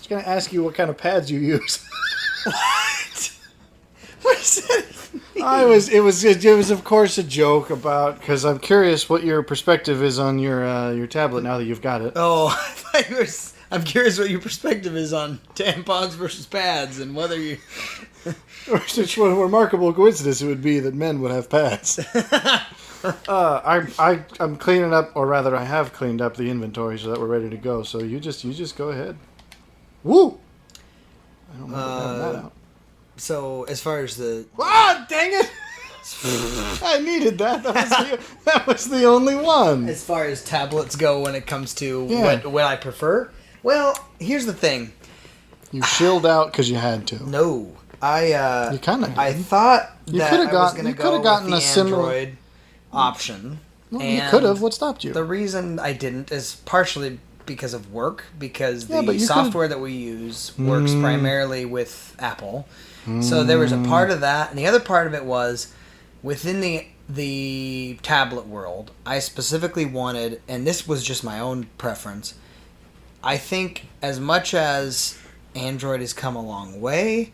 was going to ask you what kind of pads you use. What? What is that? It was of course a joke about, because I'm curious what your perspective is on your tablet now that you've got it. Oh, I'm curious what your perspective is on tampons versus pads and whether you... Which what a remarkable coincidence it would be that men would have pads. I'm cleaning up, or rather I have cleaned up the inventory so that we're ready to go. So you just go ahead. Woo! I don't remember having that out. So, as far as the... Ah, dang it! I needed that. That was the only one. As far as tablets go when it comes to what I prefer, well, here's the thing. You chilled out because you had to. No. You kind of. I thought that I was going to go with gotten the a similar Android option. Well, you could have. What stopped you? The reason I didn't is partially because of work, because the software that we use works primarily with Apple. So there was a part of that, and the other part of it was within the tablet world, I specifically wanted, and this was just my own preference, I think as much as Android has come a long way,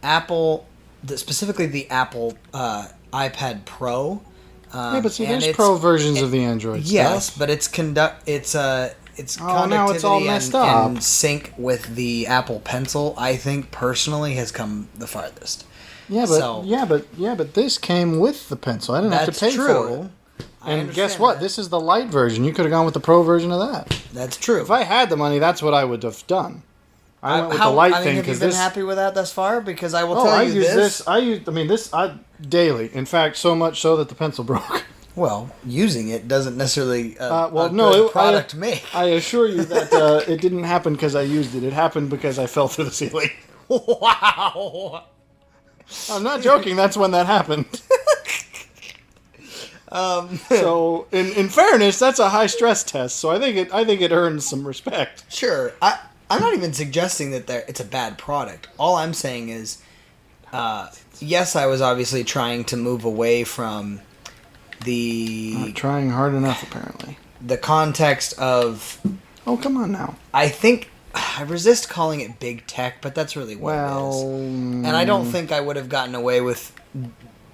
Apple, specifically the Apple iPad Pro. But see, there's pro versions of the Android stuff. Yes, but it's conductivity now it's all messed up. And sync with the Apple Pencil, I think personally has come the farthest. But this came with the pencil. I didn't have to pay for it. And guess what? This is the light version. You could have gone with the pro version of that. That's true. If I had the money, that's what I would have done. I went with the light thing because have you been happy with that thus far? Because I will tell you this. I use this daily. In fact, so much so that the pencil broke. Well, using it doesn't necessarily product make. I assure you that it didn't happen because I used it. It happened because I fell through the ceiling. Wow. I'm not joking. That's when that happened. So, in fairness, that's a high stress test. So I think it earns some respect. Sure. I'm not even suggesting that it's a bad product. All I'm saying is, yes, I was obviously trying to move away from Not trying hard enough, apparently. The context of... Oh, come on now. I think... I resist calling it big tech, but that's really what it is. And I don't think I would have gotten away with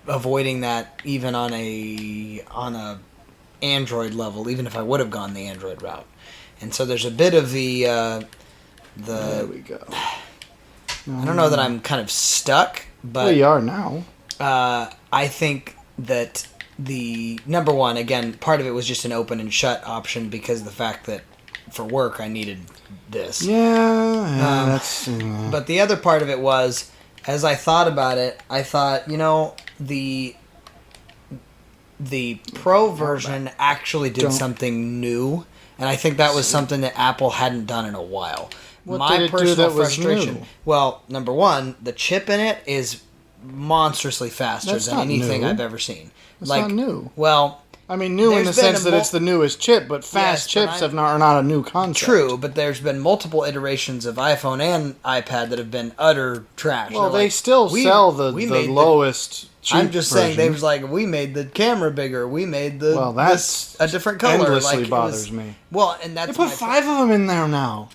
avoiding that even on a Android level, even if I would have gone the Android route. And so there's a bit of the there we go. I don't know that I'm kind of stuck, but... Well, you are now. I think that the... Number one, again, part of it was just an open and shut option because of the fact that for work I needed this. Yeah, that's... But the other part of it was, as I thought about it, I thought, the Pro version actually did something new, and I think that was something that Apple hadn't done in a while. What did it do that was new? Well, number one, the chip in it is monstrously faster than anything I've ever seen. That's not new. Well... I mean, new in the sense that it's the newest chip, but fast chips are not a new concept. True, but there's been multiple iterations of iPhone and iPad that have been utter trash. Well, they still sell the lowest cheap I'm just saying, they was like, we made the camera bigger, we made that's a different color. Endlessly bothers me. Well, and that's... They put 5 of them in there now.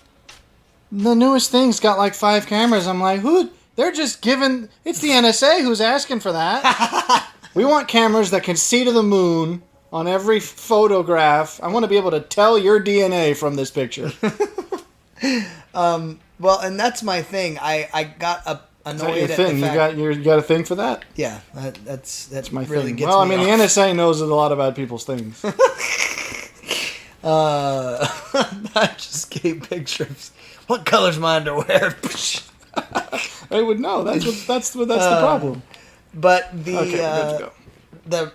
The newest thing's got like 5 cameras. I'm like, who? They're just giving... It's the NSA who's asking for that. We want cameras that can see to the moon... On every photograph, I want to be able to tell your DNA from this picture. Well, and that's my thing. I got annoyed at the fact... You got a thing for that? Yeah, that's my really thing. Gets well, I me mean, off. the NSA knows a lot about people's things. I just gave pictures. What color's my underwear? They would know. That's the problem. But okay, good to go.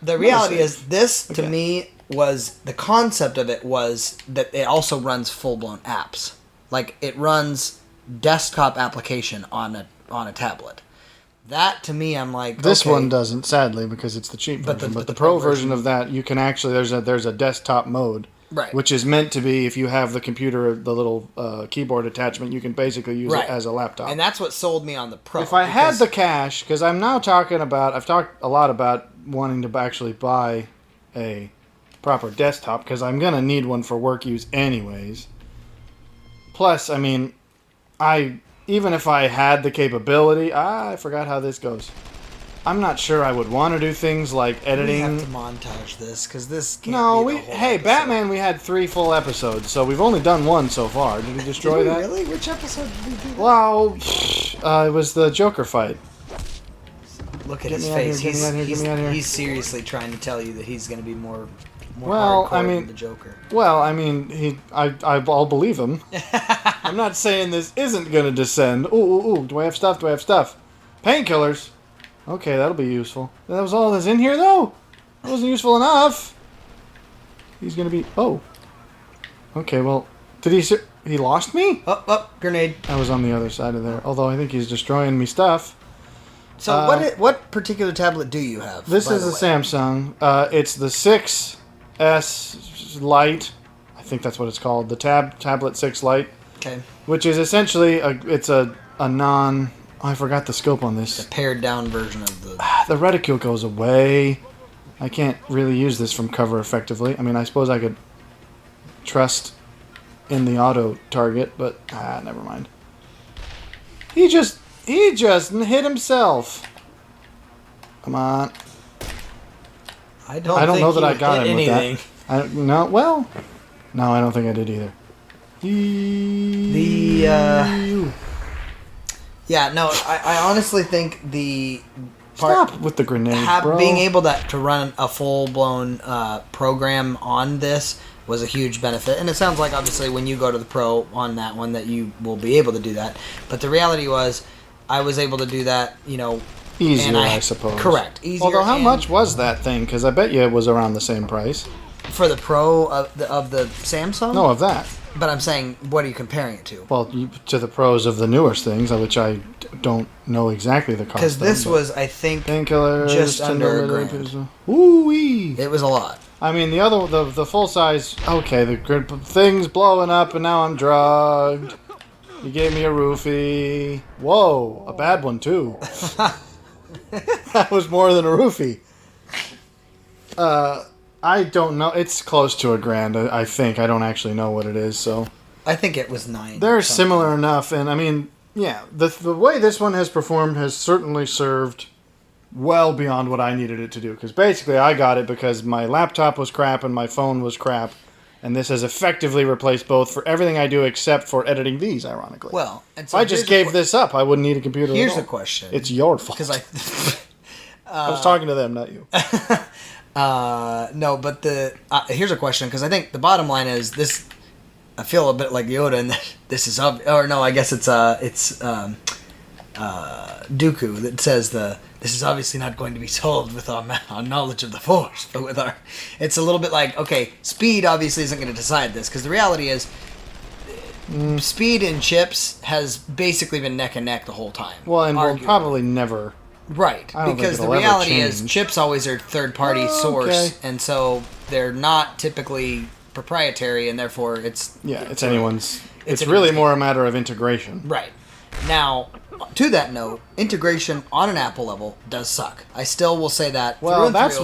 The reality is, this to me was the concept of it was that it also runs full blown apps. Like it runs desktop application on a tablet. That to me, I'm like, this one doesn't, sadly, because it's the cheap version. But the pro version of that, you can actually there's a desktop mode, right? Which is meant to be if you have the computer, the little keyboard attachment, you can basically use it as a laptop. And that's what sold me on the Pro. If I had the cash, because I've talked a lot about wanting to actually buy a proper desktop, because I'm going to need one for work use anyways. Plus, I mean, even if I had the capability, I forgot how this goes. I'm not sure I would want to do things like editing. We have to montage this because this can't be the whole episode. Batman, we had 3 full episodes, so we've only done 1 so far. Did we destroy that? Really? Which episode did we do that? Well, it was the Joker fight. Look at his face. He's seriously trying to tell you that he's going to be more hardcore than the Joker. Well, I mean, I'll believe him. I'm not saying this isn't going to descend. Ooh, do I have stuff? Painkillers. Okay, that'll be useful. That was all that's in here, though. That wasn't useful enough. He's going to be... Oh. Okay, well, did he lost me? Oh, grenade. I was on the other side of there. Although I think he's destroying me stuff. So what particular tablet do you have? This is a Samsung. It's the 6S Lite. I think that's what it's called. The Tablet 6 Lite. Okay. Which is essentially a non... I forgot the scope on this. The pared down version of the... The reticule goes away. I can't really use this from cover effectively. I mean, I suppose I could trust in the auto target, but never mind. He just hit himself. Come on. I don't know that I got him anything. With that. No, I don't think I did either. Yeah, no, I honestly think the Stop with the grenade, bro. Being able to run a full-blown program on this was a huge benefit. And it sounds like, obviously, when you go to the Pro on that one, that you will be able to do that. But the reality was, I was able to do that, easier, I suppose. Correct. Easier. Although, how much was that thing? Because I bet you it was around the same price. For the Pro of the Samsung? No, of that. But I'm saying, what are you comparing it to? Well, to the Pros of the newest things, which I don't know exactly the cost of. Because this was, I think, painkillers, just under $1,000. Ooh-wee. It was a lot. I mean, the full size, okay, the thing's blowing up and now I'm drugged. You gave me a roofie. Whoa, a bad one too. That was more than a roofie. I don't know. It's close to $1,000, I think. I don't actually know what it is, so. I think it was $9. They're similar enough, and I mean, yeah, the way this one has performed has certainly served well beyond what I needed it to do. Because basically, I got it because my laptop was crap and my phone was crap, and this has effectively replaced both for everything I do except for editing these, ironically. Well, and so if I just gave this up, I wouldn't need a computer Here's at all. the question. It's your fault. Because I was talking to them, not you. No, but here's a question, because I think the bottom line is this. I feel a bit like Yoda, and this is or no, I guess it's Dooku that says this is obviously not going to be solved with our knowledge of the Force, but with our. It's a little bit like, okay, speed obviously isn't going to decide this, because the reality is. Speed in chips has basically been neck and neck the whole time. Well, and will probably never. Right, because the reality is chips always are third-party source, and so they're not typically proprietary, and therefore it's anyone's. It's really more a matter of integration. Right. Now, to that note, integration on an Apple level does suck. I still will say that. Well, that's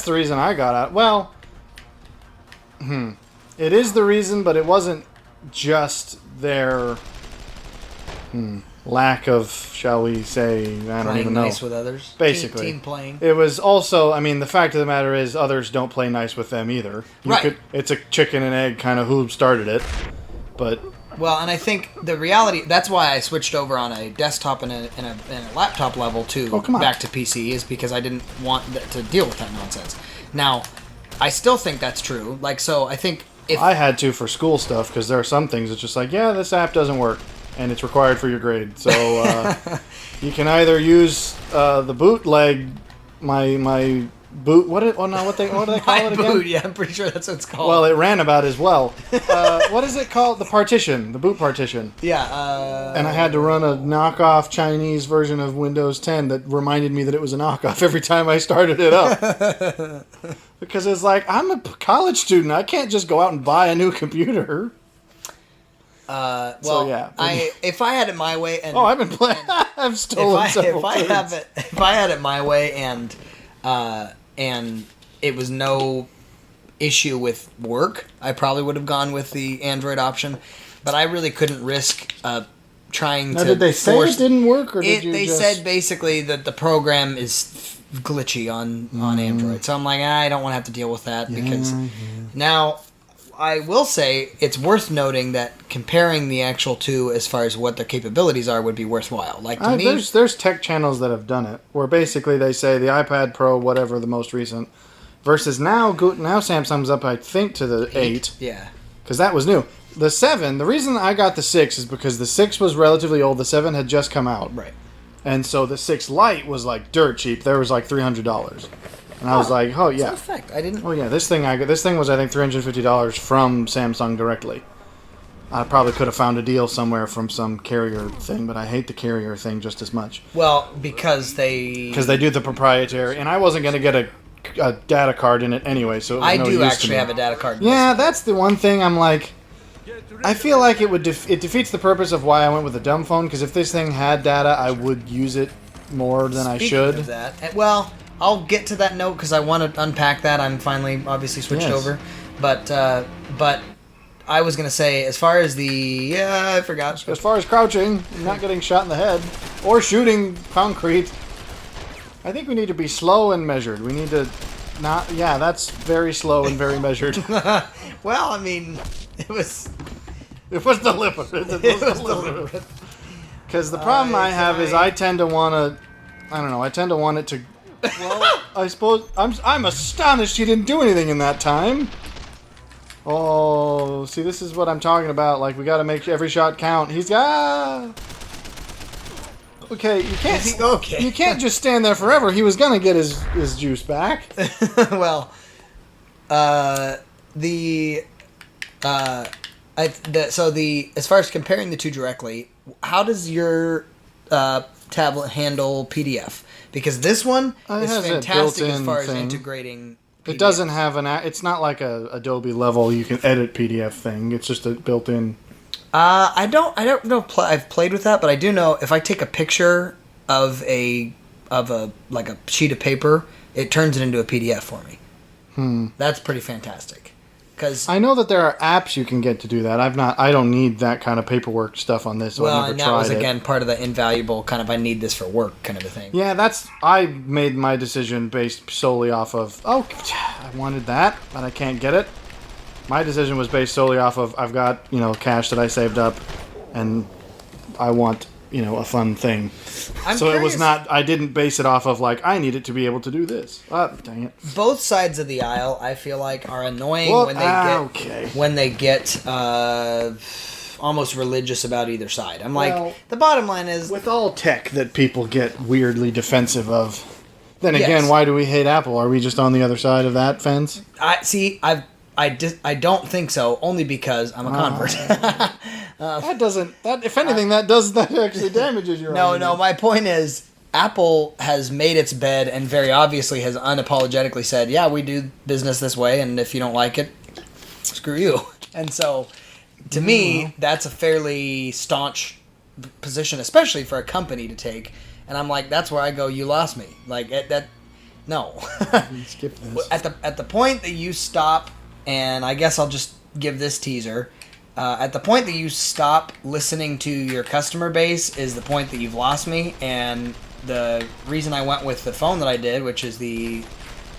the reason I got out. Well, it is the reason, but it wasn't just their lack of, shall we say, I don't even know. Playing nice with others. Basically. Team playing. It was also, I mean, the fact of the matter is others don't play nice with them either. It's a chicken and egg kind of who started it. But... Well, and I think the reality, that's why I switched over on a desktop and a laptop level back to PC, is because I didn't want to deal with that nonsense. Now, I still think that's true. Like, so I think if... I had to for school stuff, because there are some things that's just like, yeah, this app doesn't work. And it's required for your grade. So you can either use the bootleg, my boot. What do they call it again? Boot. Yeah, I'm pretty sure that's what it's called. Well, it ran about as well. What is it called? The partition, the boot partition. Yeah. And I had to run a knockoff Chinese version of Windows 10 that reminded me that it was a knockoff every time I started it up. Because it's like, I'm a college student. I can't just go out and buy a new computer. Well, so, yeah. If I had it my way, and I've been playing. I've stolen several things. If I had it my way, and it was no issue with work, I probably would have gone with the Android option. But I really couldn't risk a trying now, to. Did they say it didn't work, or They said basically that the program is glitchy on Android. So I'm like, I don't want to have to deal with that because now. I will say it's worth noting that comparing the actual two as far as what their capabilities are would be worthwhile. Like to me, there's tech channels that have done it where basically they say the iPad Pro, whatever the most recent, versus now Samsung's up I think to the 8. Yeah, because that was new. The 7. The reason I got the 6 is because the 6 was relatively old. The 7 had just come out, right. And so the 6 Lite was like dirt cheap. There was like $300. And I was like, oh, yeah. Fact. I didn't... Oh, yeah, this thing was, I think, $350 from Samsung directly. I probably could have found a deal somewhere from some carrier thing, but I hate the carrier thing just as much. Well, because they do the proprietary, and I wasn't going to get a data card in it anyway, so it was I no do use actually to me. have a data card. Yeah, that's the one thing I'm like... I feel like it defeats the purpose of why I went with a dumb phone, because if this thing had data, I would use it more than I should. Of that, well... I'll get to that note because I want to unpack that. I'm finally obviously switched over, but I was gonna say as far as I forgot. As far as crouching, not getting shot in the head or shooting concrete, I think we need to be slow and measured. We need to not. Yeah, that's very slow and very measured. Well, I mean, it was deliberate. It was deliberate. Because the problem I have is I tend to want to. I don't know. I tend to want it to. Well, I suppose I'm astonished he didn't do anything in that time. Oh, see, this is what I'm talking about. Like, we got to make every shot count. He's got. Okay, you can't. You can't just stand there forever. He was gonna get his juice back. Well, as far as comparing the two directly, how does your tablet handle PDF? Because this one is fantastic as far as integrating PDFs. It doesn't have it's not like a Adobe level you can edit PDF thing. It's just a built-in. I don't know. I've played with that, but I do know if I take a picture of a sheet of paper, it turns it into a PDF for me. That's pretty fantastic. Because I know that there are apps you can get to do that. I don't need that kind of paperwork stuff on this. So well, I've never and that tried was it. Again part of the invaluable kind of I need this for work kind of a thing. Yeah, I made my decision based solely off of I wanted that, but I can't get it. My decision was based solely off of I've got cash that I saved up, and I want a fun thing. It was not. I didn't base it off of like I need it to be able to do this. Dang it! Both sides of the aisle, I feel like, are annoying when they get almost religious about either side. I'm like, the bottom line is with all tech that people get weirdly defensive of. Then again, why do we hate Apple? Are we just on the other side of that fence? I don't think so. Only because I'm a convert. If anything, that actually damages your argument. No, my point is Apple has made its bed and very obviously has unapologetically said, yeah, we do business this way, and if you don't like it, screw you. And so, to me, that's a fairly staunch position, especially for a company to take. And I'm like, that's where I go, you lost me. Like, no. Skip this. At the point that you stop, and I guess I'll just give this teaser, at the point that you stop listening to your customer base is the point that you've lost me. And the reason I went with the phone that I did, which is the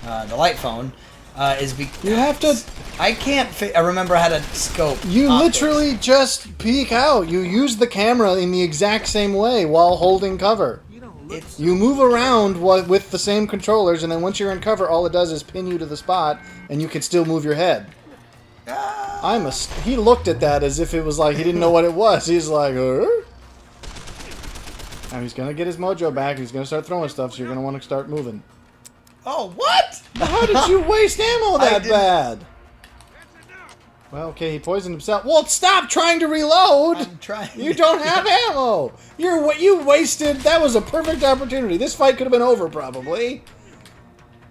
light phone, is because you have to. I can't. I remember I had a scope. You literally just peek out. You use the camera in the exact same way while holding cover. You move around with the same controllers, and then once you're in cover, all it does is pin you to the spot, and you can still move your head. He looked at that as if it was like he didn't know what it was. He's like, Now he's gonna get his mojo back. He's gonna start throwing stuff, so you're gonna want to start moving. Oh, what? How did you waste ammo that bad? Well, okay, he poisoned himself. Well, stop trying to reload. I'm trying. You don't have ammo. You wasted. That was a perfect opportunity. This fight could have been over probably.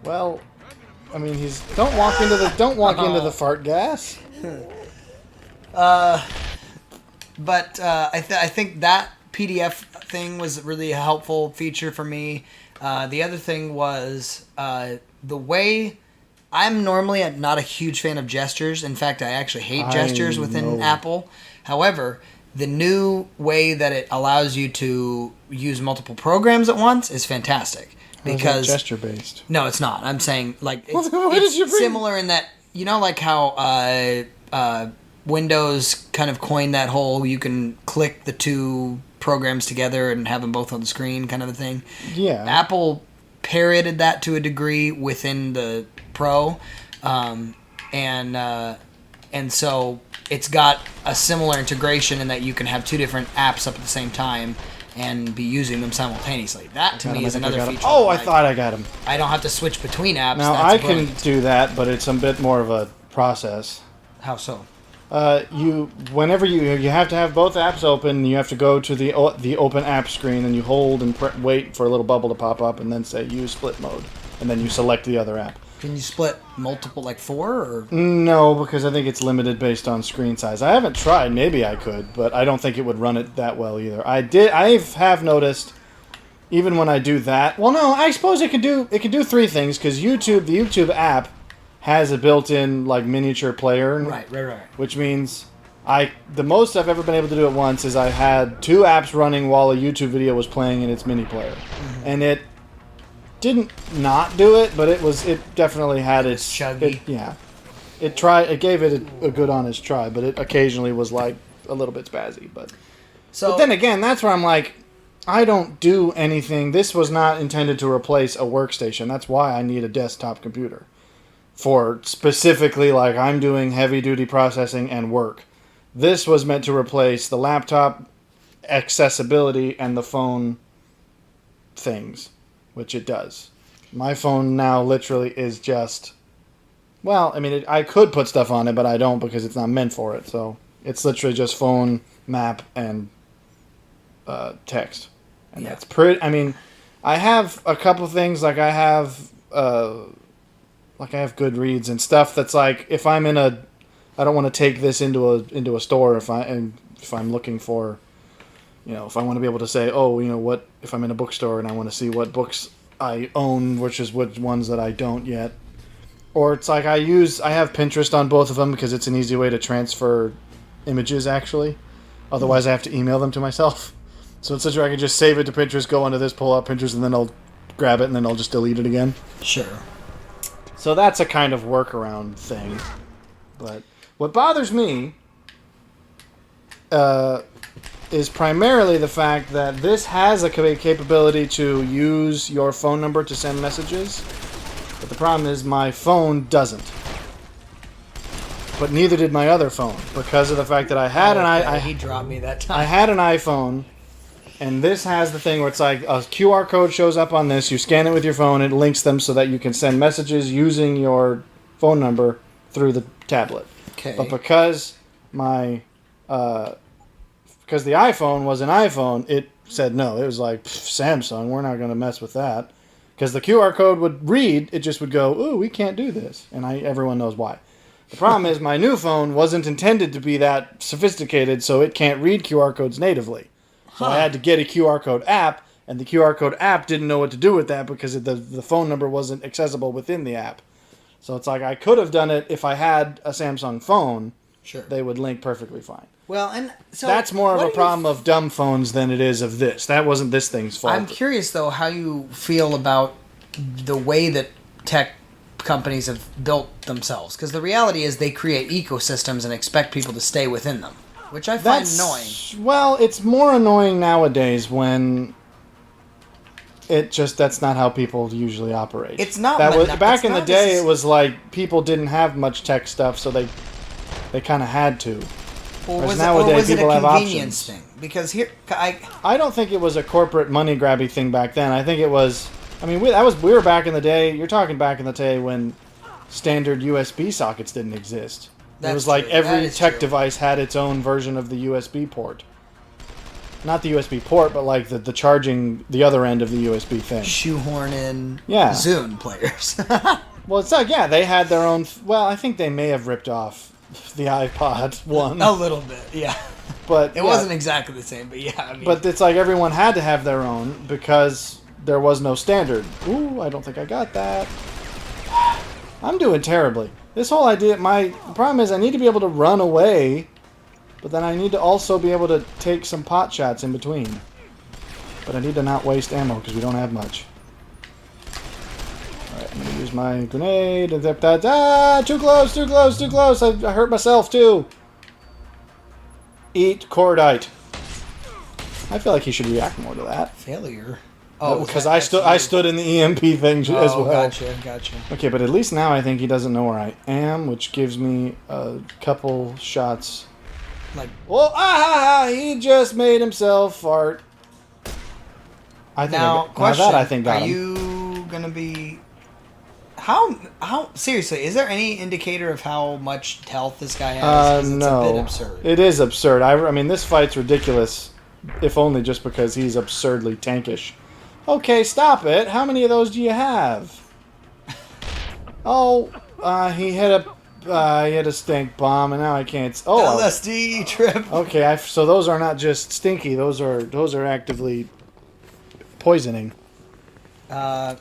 Well, I mean, don't walk into the fart gas. But I think that PDF thing was really a helpful feature for me. The other thing was the way I'm normally not a huge fan of gestures. In fact, I actually hate gestures within Apple. However, the new way that it allows you to use multiple programs at once is fantastic. Because gesture based. No, it's not. I'm saying like it's similar in that like how Windows kind of coined that whole you can click the two programs together and have them both on the screen kind of a thing. Yeah. Apple parroted that to a degree within the Pro, and so it's got a similar integration in that you can have two different apps up at the same time and be using them simultaneously. That to me is another feature. Oh, I thought I got them. I don't have to switch between apps. Now I can do that, but it's a bit more of a process. How so? Whenever you have to have both apps open, you have to go to the open app screen and you hold and wait for a little bubble to pop up and then say use split mode, and then you select the other app. Can you split multiple, like 4? Or? No, because I think it's limited based on screen size. I haven't tried. Maybe I could, but I don't think it would run it that well either. I have noticed, even when I do that. Well, no, I suppose it can do 3 things because the YouTube app has a built-in like miniature player. Right. Which means the most I've ever been able to do at once is I had 2 apps running while a YouTube video was playing in its mini player, and it didn't not do it, but it definitely had its chuggy. It gave it a good honest try, but it occasionally was like a little bit spazzy. But then again, that's where I'm like, I don't do anything. This was not intended to replace a workstation. That's why I need a desktop computer for specifically like I'm doing heavy duty processing and work. This was meant to replace the laptop accessibility and the phone things, which it does. My phone now literally is just, well, I mean, I could put stuff on it, but I don't because it's not meant for it. So it's literally just phone, map, and text. And that's pretty, I mean, I have a couple things, like I have Goodreads and stuff that's like, if I'm in I don't want to take this into a store if I'm looking for, if I want to be able to say, what if I'm in a bookstore and I want to see what books I own, which ones that I don't yet. Or it's like I have Pinterest on both of them because it's an easy way to transfer images actually. Otherwise I have to email them to myself. So it's such a I can just save it to Pinterest, go onto this, pull up Pinterest, and then I'll grab it and then I'll just delete it again. Sure. So that's a kind of workaround thing. But what bothers me is primarily the fact that this has a capability to use your phone number to send messages. But the problem is my phone doesn't. But neither did my other phone because of the fact that I had he dropped me that time. I had an iPhone, and this has the thing where it's like a QR code shows up on this. You scan it with your phone, it links them so that you can send messages using your phone number through the tablet. Okay. But because the iPhone was an iPhone, it said no. It was like, Samsung, we're not going to mess with that. Because the QR code would read, it just would go, ooh, we can't do this. And everyone knows why. The problem is my new phone wasn't intended to be that sophisticated, so it can't read QR codes natively. So I had to get a QR code app, and the QR code app didn't know what to do with that because the phone number wasn't accessible within the app. So it's like I could have done it if I had a Samsung phone. Sure. They would link perfectly fine. Well, and so that's more of a problem of dumb phones than it is of this. That wasn't this thing's fault. I'm curious, though, how you feel about the way that tech companies have built themselves. Because the reality is they create ecosystems and expect people to stay within them, which I find annoying. Well, it's more annoying nowadays when that's not how people usually operate. It's not. Back in the day, it was like people didn't have much tech stuff, so they kind of had to. Or was it a convenience thing? Because here, I don't think it was a corporate money grabby thing back then. I think it was. I mean, we were back in the day. You're talking back in the day when standard USB sockets didn't exist. It was like every tech device had its own version of the USB port. Not the USB port, but like the charging the other end of the USB thing. Shoehorn in Zune players. Well, it's like, they had their own. Well, I think they may have ripped off the iPod one. A little bit, yeah. But it wasn't exactly the same, but yeah. I mean. But it's like everyone had to have their own because there was no standard. Ooh, I don't think I got that. I'm doing terribly. This whole idea, my problem is I need to be able to run away But then I need to also be able to take some pot shots in between. But I need to not waste ammo because we don't have much. Alright, I'm going to use my grenade. Too close, too close, too close. I hurt myself too. Eat cordite. I feel like he should react more to that. Failure. Oh, because I stood in the EMP thing as well. Gotcha. Okay, but at least now I think he doesn't know where I am, which gives me a couple shots. Like, well, he just made himself fart. I think question: that I think got Are him. you gonna be? How seriously? Is there any indicator of how much health this guy has? No, it's a bit absurd. It is absurd. I mean, this fight's ridiculous, if only just because he's absurdly tankish. Okay, stop it. How many of those do you have? Oh, he hit a stink bomb, and now I can't. Oh, LSD trip. Okay, so those are not just stinky; those are actively poisoning. I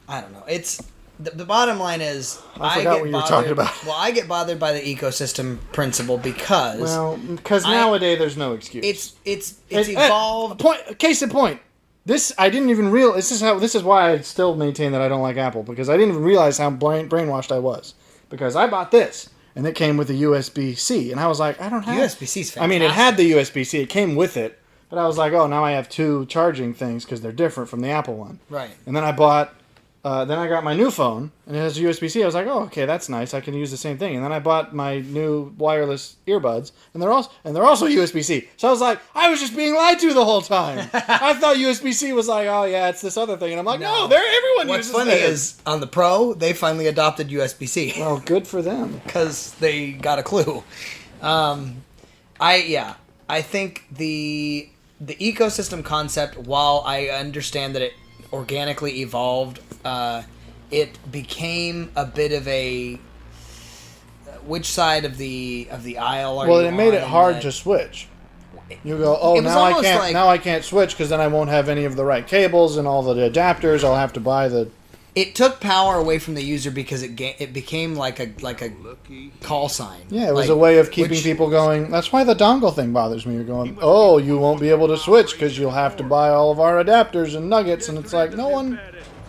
don't know. It's the bottom line is I forgot what you were talking about. Well, I get bothered by the ecosystem principle because nowadays there's no excuse. It's evolved. Case in point. This I didn't even realize. This is why I still maintain that I don't like Apple, because I didn't even realize how brainwashed I was. Because I bought this and it came with a USB-C, and I was like, I don't have USB-C's fantastic. I mean, it had the USB-C. It came with it, but I was like, oh, now I have two charging things because they're different from the Apple one. Right. And then I bought. Then I got my new phone, and it has USB-C. I was like, oh, okay, that's nice. I can use the same thing. And then I bought my new wireless earbuds, and they're also USB-C. So I was like, I was just being lied to the whole time. I thought USB-C was like, oh yeah, it's this other thing, and I'm like, no, everyone What's uses funny this. is on the Pro, they finally adopted USB-C. Well, good for them, because they got a clue. I think the ecosystem concept, while I understand that it organically evolved, it became a bit of a which side of the aisle are you on? Well, it made it hard to switch. You go, oh, now I can't switch because then I won't have any of the right cables and all the adapters. I'll have to buy the. It took power away from the user because it became like a call sign. Yeah, it was a way of keeping people going. That's why the dongle thing bothers me. You're going, oh, you won't be able to switch because you'll have to buy all of our adapters and nuggets, and it's like, no one.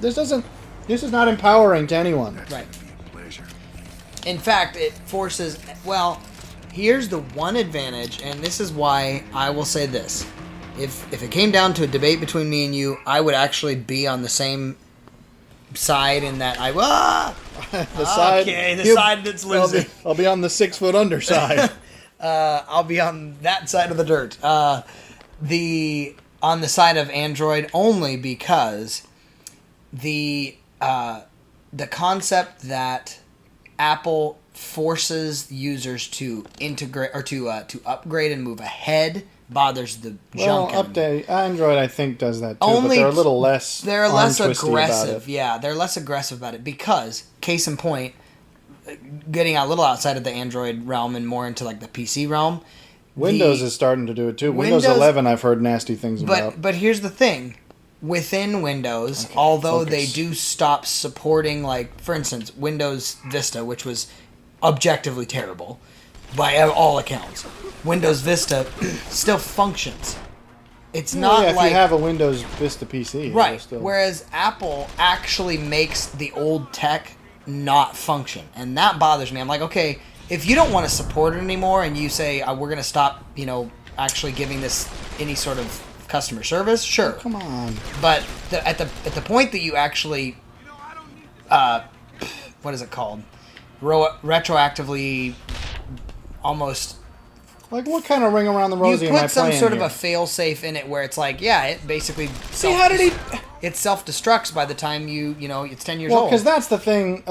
This is not empowering to anyone. Right. In fact, it forces. Well, here's the one advantage, and this is why I will say this: if it came down to a debate between me and you, I would actually be on the same side in that the side that's losing. I'll be on the 6 foot under side. I'll be on that side of the dirt. On the side of Android only because the concept that Apple forces users to integrate or to upgrade and move ahead bothers the junk. Well, Android I think does that too, but they're a little less. They're less aggressive. Yeah, they're less aggressive about it because, case in point, getting a little outside of the Android realm and more into like the PC realm. Windows is starting to do it too. Windows 11, I've heard nasty things about. But here's the thing. Within Windows, although they do stop supporting, like, for instance, Windows Vista, which was objectively terrible by all accounts, Windows Vista still functions. It's not if you have a Windows Vista PC. Right. Whereas Apple actually makes the old tech not function. And that bothers me. I'm like, okay, if you don't want to support it anymore and you say, we're going to stop, actually giving this any sort of customer service, sure. Oh, come on. But at the point that you actually, what is it called? Retroactively, almost. Like what kind of ring around the rosy am I playing? You put some sort here? of a fail-safe in it where it's like, it basically it self-destructs by the time it's 10 years old. Well, because that's the thing.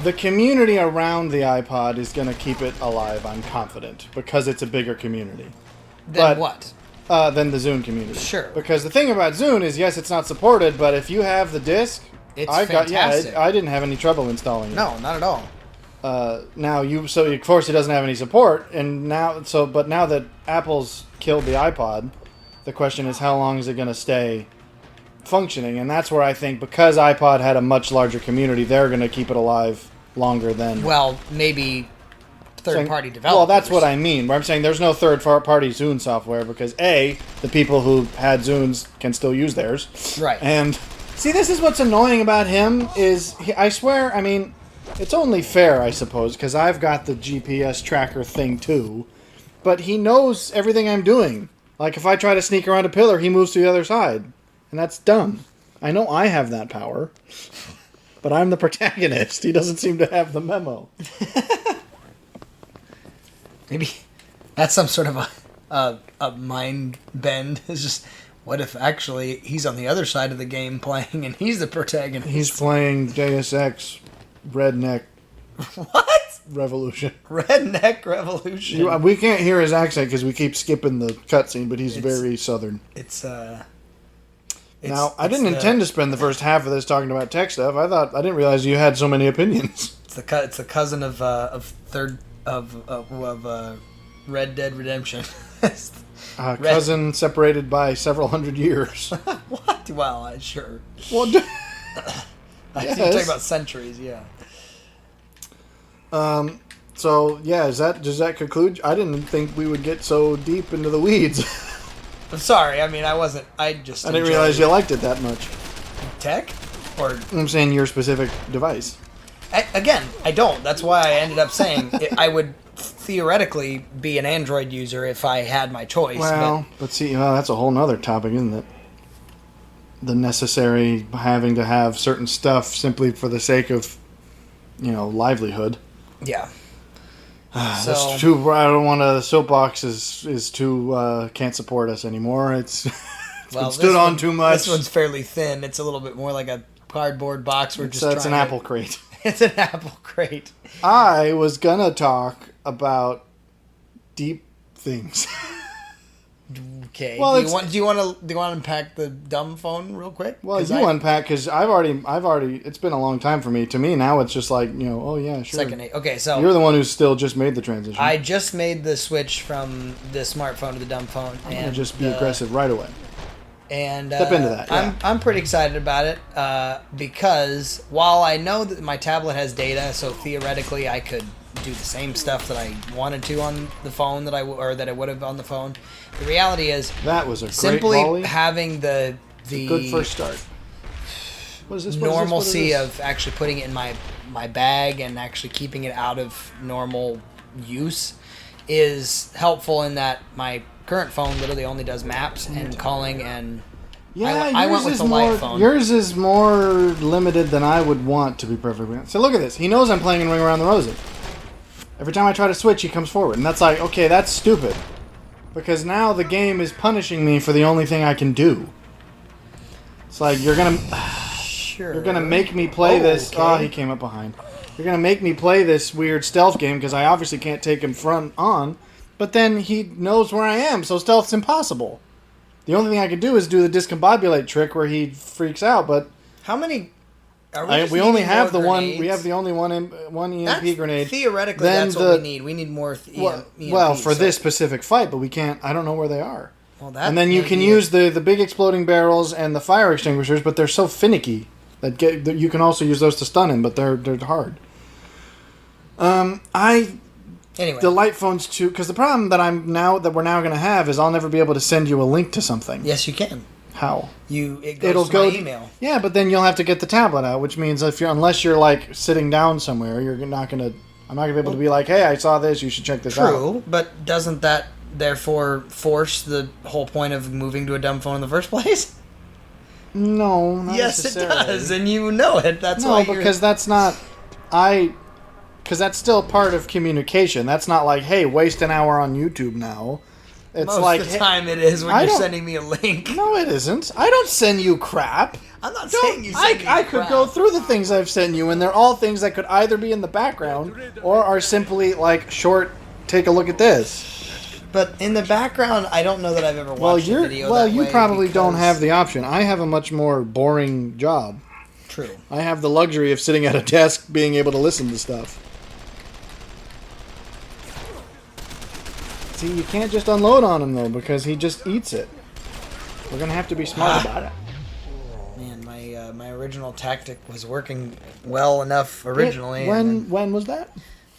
The community around the iPod is going to keep it alive. I'm confident because it's a bigger community. Than what? Than the Zune community. Sure. Because the thing about Zune is, yes, it's not supported, but if you have the disc, it's fantastic. I didn't have any trouble installing it. No, not at all. So of course it doesn't have any support, and now that Apple's killed the iPod, the question is how long is it going to stay functioning? And that's where I think because iPod had a much larger community, they're going to keep it alive longer than. Well, maybe third-party developers. Well, that's what I mean. Where I'm saying there's no third-party Zune software because A, the people who had Zunes can still use theirs. Right. And see, this is what's annoying about him is, I swear, I mean, it's only fair, I suppose, because I've got the GPS tracker thing too. But he knows everything I'm doing. Like, if I try to sneak around a pillar, he moves to the other side. And that's dumb. I know I have that power. But I'm the protagonist. He doesn't seem to have the memo. Maybe that's some sort of a mind bend. It's just, what if actually he's on the other side of the game playing and he's the protagonist? He's playing Deus Ex Redneck What? Revolution. Redneck Revolution. We can't hear his accent because we keep skipping the cutscene, but he's very southern. Now, I didn't intend to spend the first half of this talking about tech stuff. I didn't realize you had so many opinions. It's the cousin of Red Dead Redemption. Cousin separated by several hundred years. What? Well, sure. Well, You're talking about centuries, yeah. So yeah, does that conclude? I didn't think we would get so deep into the weeds. I'm sorry. I mean, I didn't realize you liked it that much. Tech, or I'm saying your specific device. I don't. That's why I ended up saying I would theoretically be an Android user if I had my choice. Well, but see, that's a whole nother topic, isn't it? The necessary having to have certain stuff simply for the sake of, livelihood. Yeah. That's too. I don't want to. The soapbox is too. Can't support us anymore. It's been stood on too much. This one's fairly thin. It's a little bit more like a cardboard box. It's an apple crate. It's an apple crate. I was gonna talk about deep things. Okay. Well, do you want to unpack the dumb phone real quick? Well, unpack because I've already. It's been a long time for me. To me now, it's just like oh yeah, sure. Okay, so you're the one who's still just made the transition. I just made the switch from the smartphone to the dumb phone. I'm gonna just be aggressive right away. And step into that. Yeah. I'm pretty excited about it because while I know that my tablet has data, so theoretically I could do the same stuff that I wanted to on the phone that I would have on the phone. The reality is that was a simply great volley. Having the good first start. What is this? Normalcy of actually putting it in my bag and actually keeping it out of normal use is helpful in that my current phone literally only does maps and calling and I went with the light phone. Yours is more limited than I would want, to be perfectly honest. So look at this. He knows I'm playing Ring Around the Rosie. Every time I try to switch, he comes forward. And that's like, okay, that's stupid. Because now the game is punishing me for the only thing I can do. It's like, you're gonna make me play this. Okay. Oh, he came up behind. You're gonna make me play this weird stealth game because I obviously can't take him front on. But then he knows where I am, so stealth's impossible. The only thing I can do is do the discombobulate trick where he freaks out. But how many? We only have the one. We have the only one EMP grenade. Theoretically, that's what we need. We need more. Well, for this specific fight, but we can't. I don't know where they are. Well, and then you can use the big exploding barrels and the fire extinguishers, but they're so finicky that you can also use those to stun him, but they're hard. Anyway, the light phones too, because the problem that we're now going to have is I'll never be able to send you a link to something. Yes, you can. How? It'll go to my email. Yeah, but then you'll have to get the tablet out, which means unless you're like sitting down somewhere, I'm not gonna be able to be like, hey, I saw this, you should check this out. True, but doesn't that therefore force the whole point of moving to a dumb phone in the first place? No, not yes, necessarily. It does, and you know it. That's why. No, because that's not. Because that's still part of communication. That's not like, hey, waste an hour on YouTube now. It's most of the time it is when you're sending me a link. No, it isn't. I don't send you crap. I'm not saying you send me crap. I could go through the things I've sent you, and they're all things that could either be in the background or are simply like short, take a look at this. But in the background, I don't know that I've ever watched a video Well, you probably don't have the option. I have a much more boring job. True. I have the luxury of sitting at a desk being able to listen to stuff. See, you can't just unload on him, though, because he just eats it. We're going to have to be smart about it. Man, my original tactic was working well enough originally. When was that?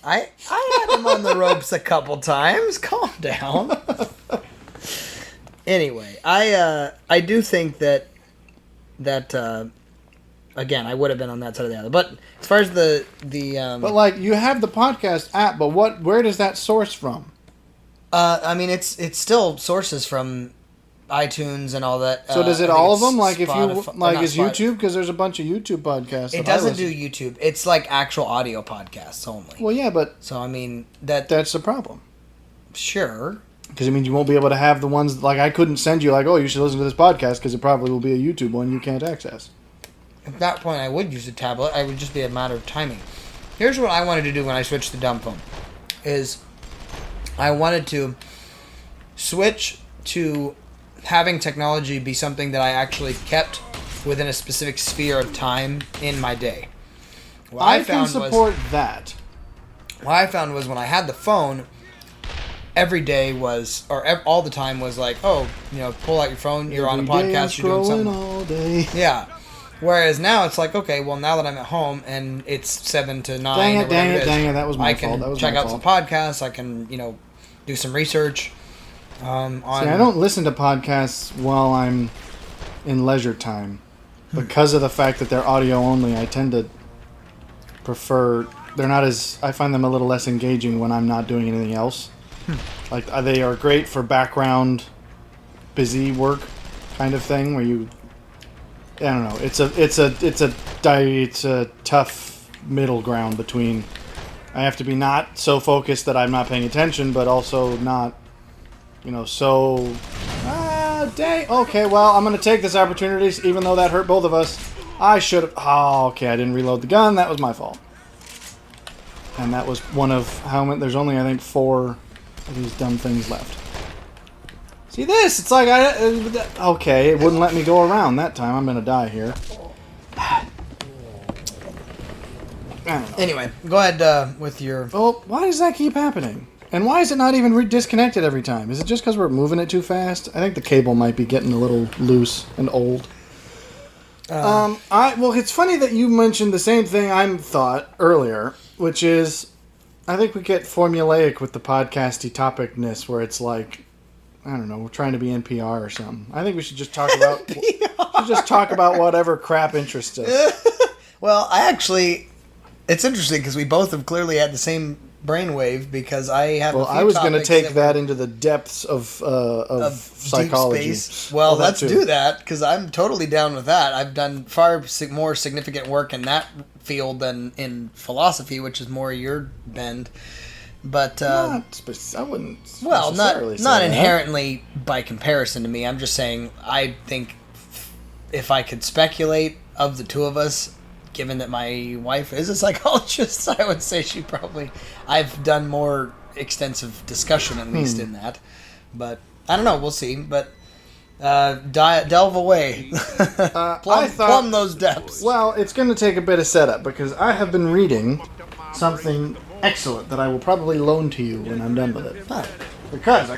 I had him on the ropes a couple times. Calm down. Anyway, I do think that again, I would have been on that side of the other. But as far as the but like you have the podcast app, but where does that source from? I mean, it's still sources from iTunes and all that. So does it all of them? Like Spotify, if you like, is YouTube, because there's a bunch of YouTube podcasts. It doesn't do YouTube. It's like actual audio podcasts only. Well, yeah, but so I mean that's the problem. Sure. Because it means you won't be able to have the ones like I couldn't send you like, oh, you should listen to this podcast because it probably will be a YouTube one you can't access. At that point, I would use a tablet. It would just be a matter of timing. Here's what I wanted to do when I switched to dumb phone. Is I wanted to switch to having technology be something that I actually kept within a specific sphere of time in my day. What I can support that. What I found was when I had the phone, every day was, or all the time was like, oh, pull out your phone, you're on a podcast, you're doing something. All day. Yeah. Whereas now it's like, okay, well, now that I'm at home and it's 7 to 9 dang or it, whatever it is, that was my fault. I can check out some podcasts, I can, do some research. On... See, I don't listen to podcasts while I'm in leisure time. Because of the fact that they're audio only, I tend to prefer... I find them a little less engaging when I'm not doing anything else. Like, they are great for background, busy work kind of thing, where you... I don't know. It's a tough middle ground between... I have to be not so focused that I'm not paying attention, but also not, so... dang. Okay, well, I'm going to take this opportunity, even though that hurt both of us. I should have... Oh, okay, I didn't reload the gun. That was my fault. And that was one of how many... There's only, I think, 4 of these dumb things left. See this? It's like okay, it wouldn't let me go around that time. I'm going to die here. Anyway, go ahead with your... Oh, why does that keep happening? And why is it not even disconnected every time? Is it just because we're moving it too fast? I think the cable might be getting a little loose and old. Well, it's funny that you mentioned the same thing I thought earlier, which is, I think we get formulaic with the podcasty topicness, where it's like, I don't know, we're trying to be NPR or something. I think we should just talk about whatever crap interests us. Well, it's interesting because we both have clearly had the same brainwave, because I have. Well, I was going to take that into the depths of psychology. Deep space. Well, let's do that, because I'm totally down with that. I've done far more significant work in that field than in philosophy, which is more your bend. But I wouldn't. Well, not not inherently by comparison to me. I'm just saying I think if I could speculate of the two of us, given that my wife is a psychologist, I would say I've done more extensive discussion, at least in that. But I don't know. We'll see. But delve away. Plumb those depths. Well, it's going to take a bit of setup, because I have been reading something excellent that I will probably loan to you when I'm done with it. Huh. Because I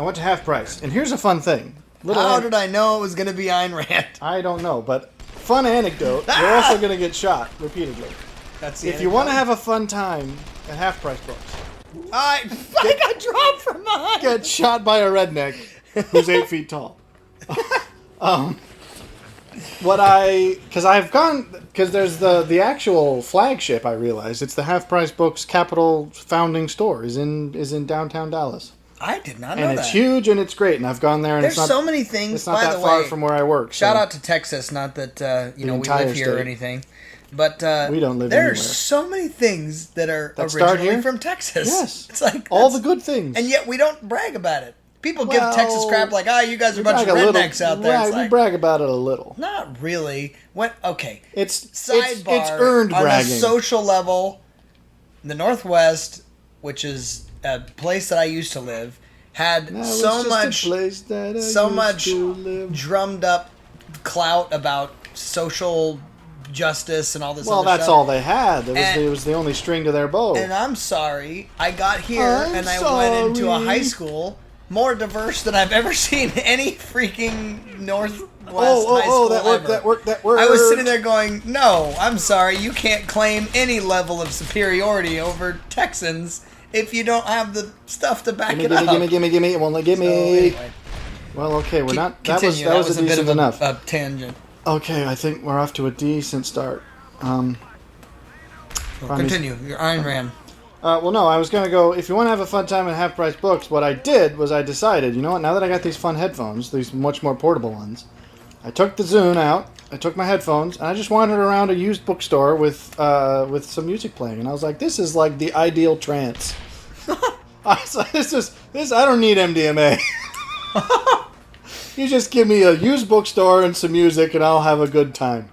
went to Half Price, and here's a fun thing. How did I know it was going to be Ayn Rand? I don't know, but fun anecdote. You're also going to get shot repeatedly. If you want to have a fun time at Half Price books, I got dropped from behind. Get shot by a redneck who's 8 feet tall. Because there's the actual flagship. I realized it's the Half Price Books Capital founding store is in downtown Dallas. I did not know that. And it's huge and it's great. And I've gone there. And there's so many things. It's not that far from where I work. Shout out to Texas. Not that we live here or anything, but we don't live anywhere. There's so many things that are originally from Texas. Yes, it's like all the good things, and yet we don't brag about it. People give Texas crap like, you guys are a bunch of rednecks out there. Right, we brag about it a little. Not really. It's sidebar. It's earned bragging. On a social level, the Northwest, which is a place that I used to live, had so much drummed up clout about social justice and all this other stuff. Well, that's all they had. It was the only string to their bow. And I'm sorry, I got here and I went into a high school more diverse than I've ever seen any freaking Northwest high school that worked. I was sitting there going, no, I'm sorry, you can't claim any level of superiority over Texans if you don't have the stuff to back it up. Gimme. It won't give me. Anyway. Well, okay, we're not. Continue. That was a bit decent of enough. A tangent. Okay, I think we're off to a decent start. Continue. Your Ayn Rand. Well, no, I was going to go, if you want to have a fun time at half-price books, what I did was I decided, you know what, now that I got these fun headphones, these much more portable ones, I took the Zune out, I took my headphones, and I just wandered around a used bookstore with some music playing, and I was like, this is like the ideal trance. I was like, I don't need MDMA. You just give me a used bookstore and some music, and I'll have a good time.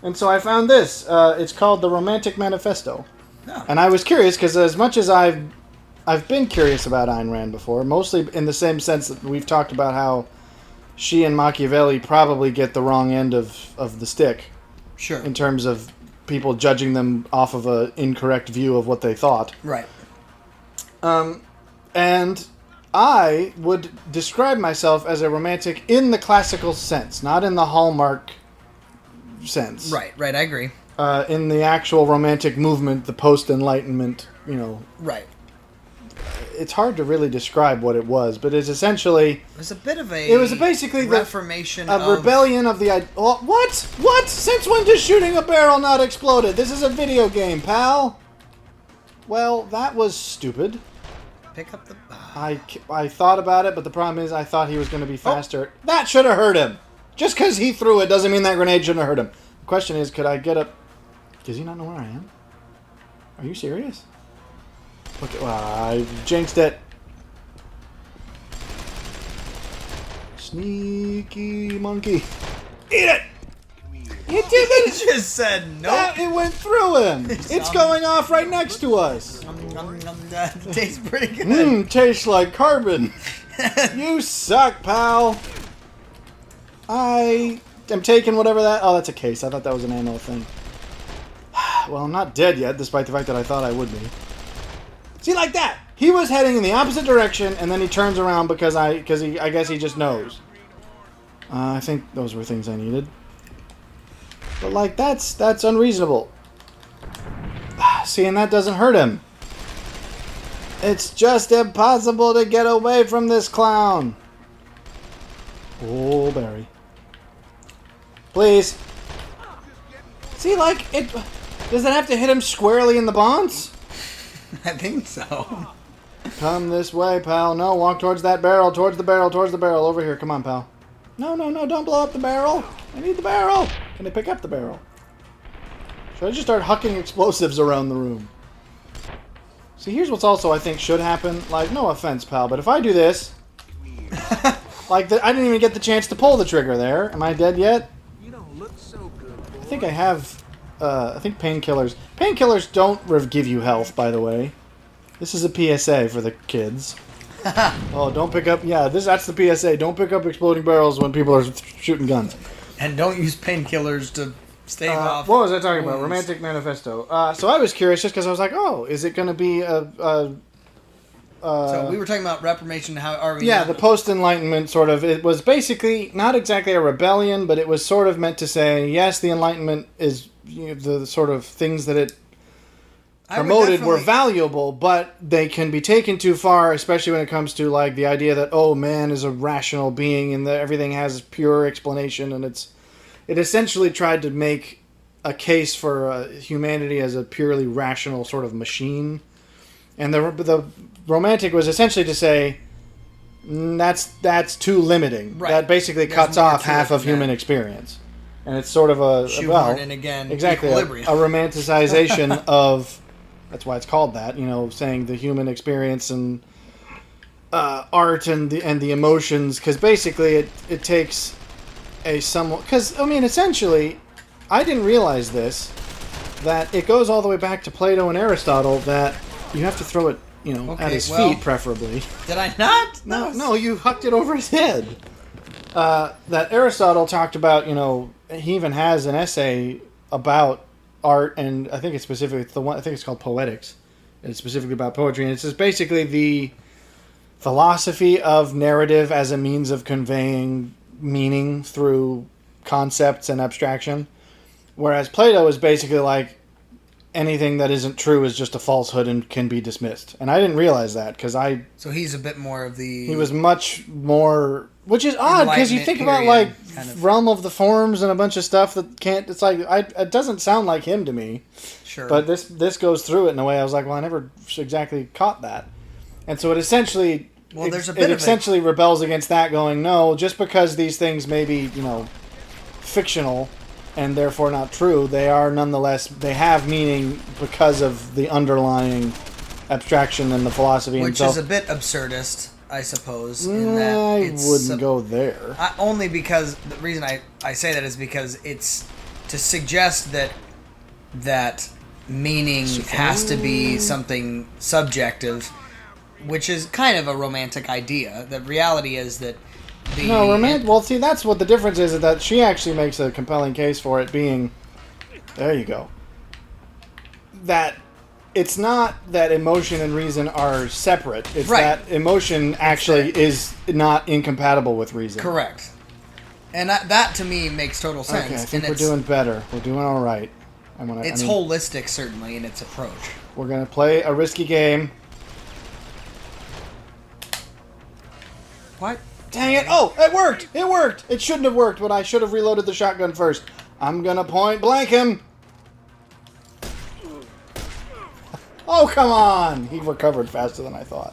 And so I found this. It's called the Romantic Manifesto. Oh. And I was curious because as much as I've been curious about Ayn Rand before, mostly in the same sense that we've talked about how she and Machiavelli probably get the wrong end of the stick. Sure. In terms of people judging them off of an incorrect view of what they thought. Right. And I would describe myself as a romantic in the classical sense, not in the Hallmark sense. Right, I agree. In the actual romantic movement, the post-Enlightenment, Right. It's hard to really describe what it was, but it's essentially... It was a bit of a... It was basically Reformation a rebellion of the... What? What? Since when does shooting a barrel not exploded? This is a video game, pal. Well, that was stupid. Pick up the... I thought about it, but the problem is I thought he was going to be faster. Oh. That should have hurt him. Just because he threw it doesn't mean that grenade shouldn't have hurt him. The question is, could I get up... Does he not know where I am? Are you serious? Okay, well, I jinxed it. Sneaky monkey. Eat it! You didn't! He just said no. It went through him. It's going off right next to us. That tastes pretty good. Tastes like carbon. You suck, pal. I am taking whatever that... Oh, that's a case. I thought that was an ammo thing. Well, I'm not dead yet, despite the fact that I thought I would be. See, like that. He was heading in the opposite direction, and then he turns around because I guess he just knows. I think those were things I needed. But, like, that's unreasonable. See, and that doesn't hurt him. It's just impossible to get away from this clown. Oh, Barry. Please. See, like, it... Does it have to hit him squarely in the bonds? I think so. Come this way, pal. No, walk towards that barrel. Towards the barrel. Over here. Come on, pal. No. Don't blow up the barrel. I need the barrel. Can I pick up the barrel? Should I just start hucking explosives around the room? See, here's what's also I think should happen. Like, no offense, pal, but if I do this... like, I didn't even get the chance to pull the trigger there. Am I dead yet? You don't look so good, boy. I think I have... I think painkillers... Painkillers don't give you health, by the way. This is a PSA for the kids. Oh, don't pick up... Yeah, that's the PSA. Don't pick up exploding barrels when people are shooting guns. And don't use painkillers to stave off... What was I talking about? Romantic Manifesto. So I was curious just because I was like, oh, is it going to be so we were talking about Reformation, how are we... Yeah, the post-Enlightenment sort of... It was basically not exactly a rebellion, but it was sort of meant to say, yes, the Enlightenment is... the sort of things that it promoted were valuable, but they can be taken too far, especially when it comes to like the idea that man is a rational being and that everything has pure explanation, and it essentially tried to make a case for humanity as a purely rational sort of machine, and the Romantic was essentially to say that's too limiting. Right. That basically cuts off half of human experience. And it's sort of exactly a romanticization of, that's why it's called that, saying the human experience and art and the emotions, because basically it takes a somewhat, because, essentially, I didn't realize this, that it goes all the way back to Plato and Aristotle, that you have to throw it, at his feet, preferably. Did I not? No, you hucked it over his head. That Aristotle talked about, he even has an essay about art, and I think it's specifically I think it's called Poetics. And it's specifically about poetry, and it's just basically philosophy of narrative as a means of conveying meaning through concepts and abstraction, whereas Plato is basically like anything that isn't true is just a falsehood and can be dismissed. And I didn't realize that because So he's a bit more of the... He was much more... Which is odd because you think about like kind of realm of the forms and a bunch of stuff that can't... It's like, it doesn't sound like him to me. Sure. But this goes through it in a way I was like, well, I never exactly caught that. And so it essentially... Well, there's a bit of essentially rebels against that, going, no, just because these things may be, fictional and therefore not true, they are nonetheless, they have meaning because of the underlying abstraction and the philosophy. Which is a bit absurdist, I suppose. In that I wouldn't go there. Only because, the reason I say that is because it's to suggest that meaning has to be something subjective, which is kind of a romantic idea. The reality is that well, see, that's what the difference is that she actually makes a compelling case for it being, there you go, that it's not that emotion and reason are separate. It's that emotion actually is not incompatible with reason. Correct. And that to me makes total sense. Okay, I think we're doing better. We're doing all right. It's holistic, certainly, in its approach. We're going to play a risky game. What? Dang it! Oh, it worked! It worked! It shouldn't have worked, but I should have reloaded the shotgun first. I'm gonna point blank him! Oh, come on! He recovered faster than I thought.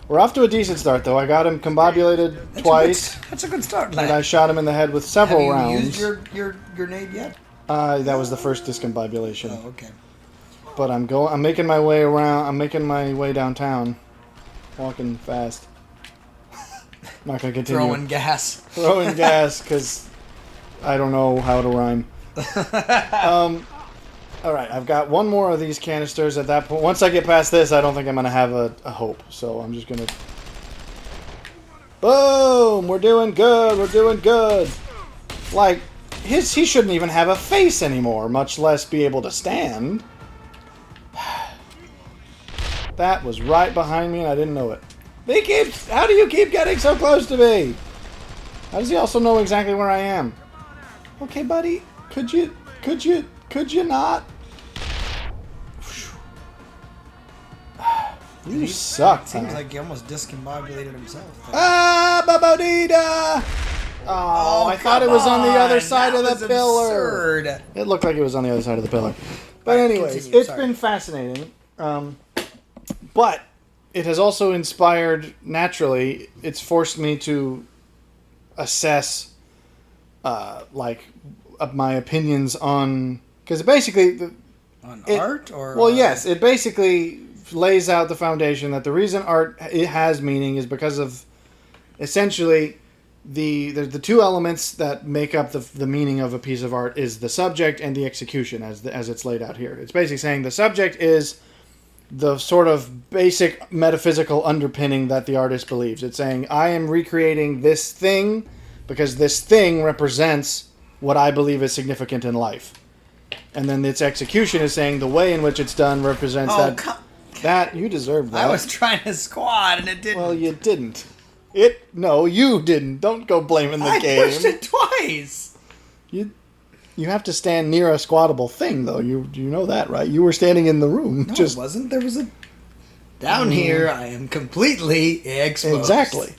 We're off to a decent start, though. I got him combobulated twice. That's a good start, lad. And I shot him in the head with several rounds. Have you used your grenade yet? That was the first discombobulation. Oh, okay. But I'm making my way around. I'm making my way downtown. Walking fast. I'm not going to continue. Throwing gas. Throwing gas, because I don't know how to rhyme. Alright, I've got one more of these canisters at that point. Once I get past this, I don't think I'm going to have a hope. So I'm just going to... Boom! We're doing good! We're doing good! Like, he shouldn't even have a face anymore, much less be able to stand. That was right behind me and I didn't know it. How do you keep getting so close to me? How does he also know exactly where I am? Okay, buddy. Could you not? You suck. Seems like he almost discombobulated himself. Ah, Babodida! Oh, I thought it was on the other side of the pillar. Absurd. It looked like it was on the other side of the pillar. But anyways, it's been fascinating. But it has also inspired, naturally, it's forced me to assess, my opinions on... Because basically... art? Or well, yes. It basically lays out the foundation that the reason art has meaning is because of, essentially, the two elements that make up the meaning of a piece of art is the subject and the execution, as it's laid out here. It's basically saying the subject is the sort of basic metaphysical underpinning that the artist believes. It's saying, I am recreating this thing because this thing represents what I believe is significant in life. And then its execution is saying the way in which it's done represents that you deserved that. I was trying to squat and it didn't. Well, you didn't. No, you didn't. Don't go blaming the game. I pushed it twice. You have to stand near a squattable thing, though. You know that, right? You were standing in the room. No, it wasn't. There was a... Down here, I am completely exposed. Exactly.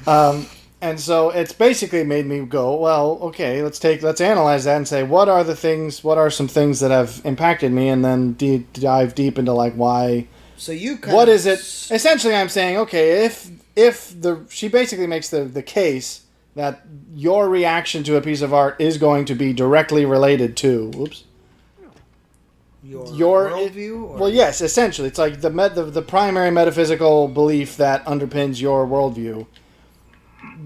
And so it's basically made me go, well, okay, let's analyze that and say, what are some things that have impacted me, and then dive deep into, like, why... So you what is it? Essentially, I'm saying, okay, she basically makes the case that your reaction to a piece of art is going to be directly related to, your worldview? Well, yes, essentially, it's like the primary metaphysical belief that underpins your worldview.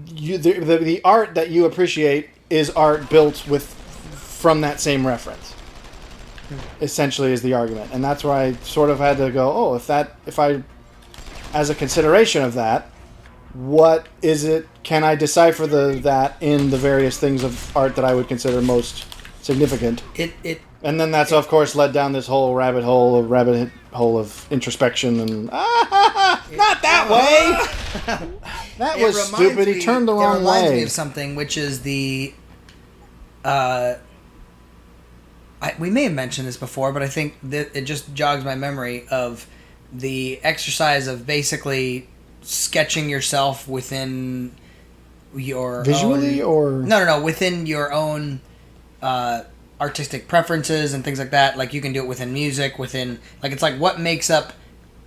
The art that you appreciate is art built from that same reference. Essentially, is the argument, and that's where I sort of had to go. If I, as a consideration of that, what is it? Can I decipher that in the various things of art that I would consider most significant. And then that's, of course, led down this whole rabbit hole of introspection and not that way. That was stupid. He turned the wrong way. It reminds me of something, which is the. We may have mentioned this before, but I think that it just jogs my memory of the exercise of basically sketching yourself within your visually own, or no within your own artistic preferences and things like that. Like you can do it within music, within like it's like what makes up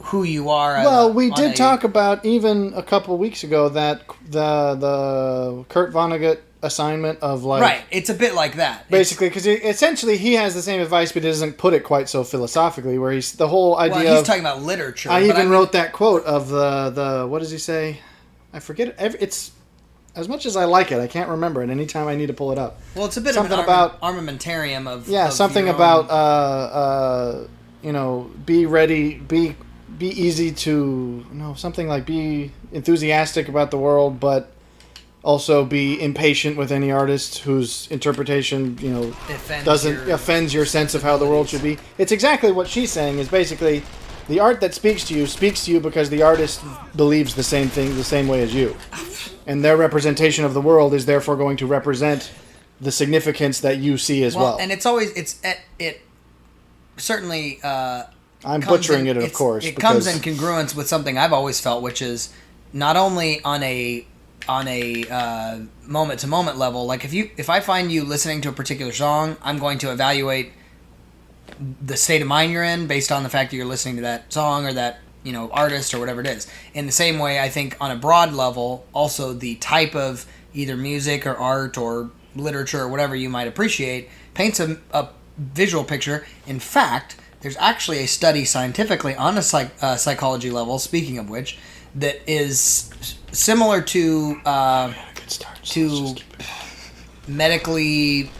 who you are. Well, we did talk about even a couple of weeks ago that the Kurt Vonnegut assignment of like right. It's a bit like that basically because essentially he has the same advice, but he doesn't put it quite so philosophically. Where he's the whole idea. Well, he's talking about literature. I even wrote that quote of the what does he say? I forget it. It's as much as I like it, I can't remember it. Anytime I need to pull it up. Well, it's a bit something of an about armamentarium of something about be ready, be easy to something like be enthusiastic about the world, but also be impatient with any artist whose interpretation offends your sense of how the world should be. It's exactly what she's saying. Is basically the art that speaks to you because the artist believes the same thing the same way as you. And their representation of the world is therefore going to represent the significance that you see as well. And it's always it certainly. I'm butchering it, of course. It comes in congruence with something I've always felt, which is not only on a moment to moment level. Like if I find you listening to a particular song, I'm going to evaluate the state of mind you're in based on the fact that you're listening to that song or that artist or whatever it is. In the same way, I think on a broad level, also the type of either music or art or literature or whatever you might appreciate paints a visual picture. In fact, there's actually a study scientifically on a psychology level, speaking of which, that is similar to medically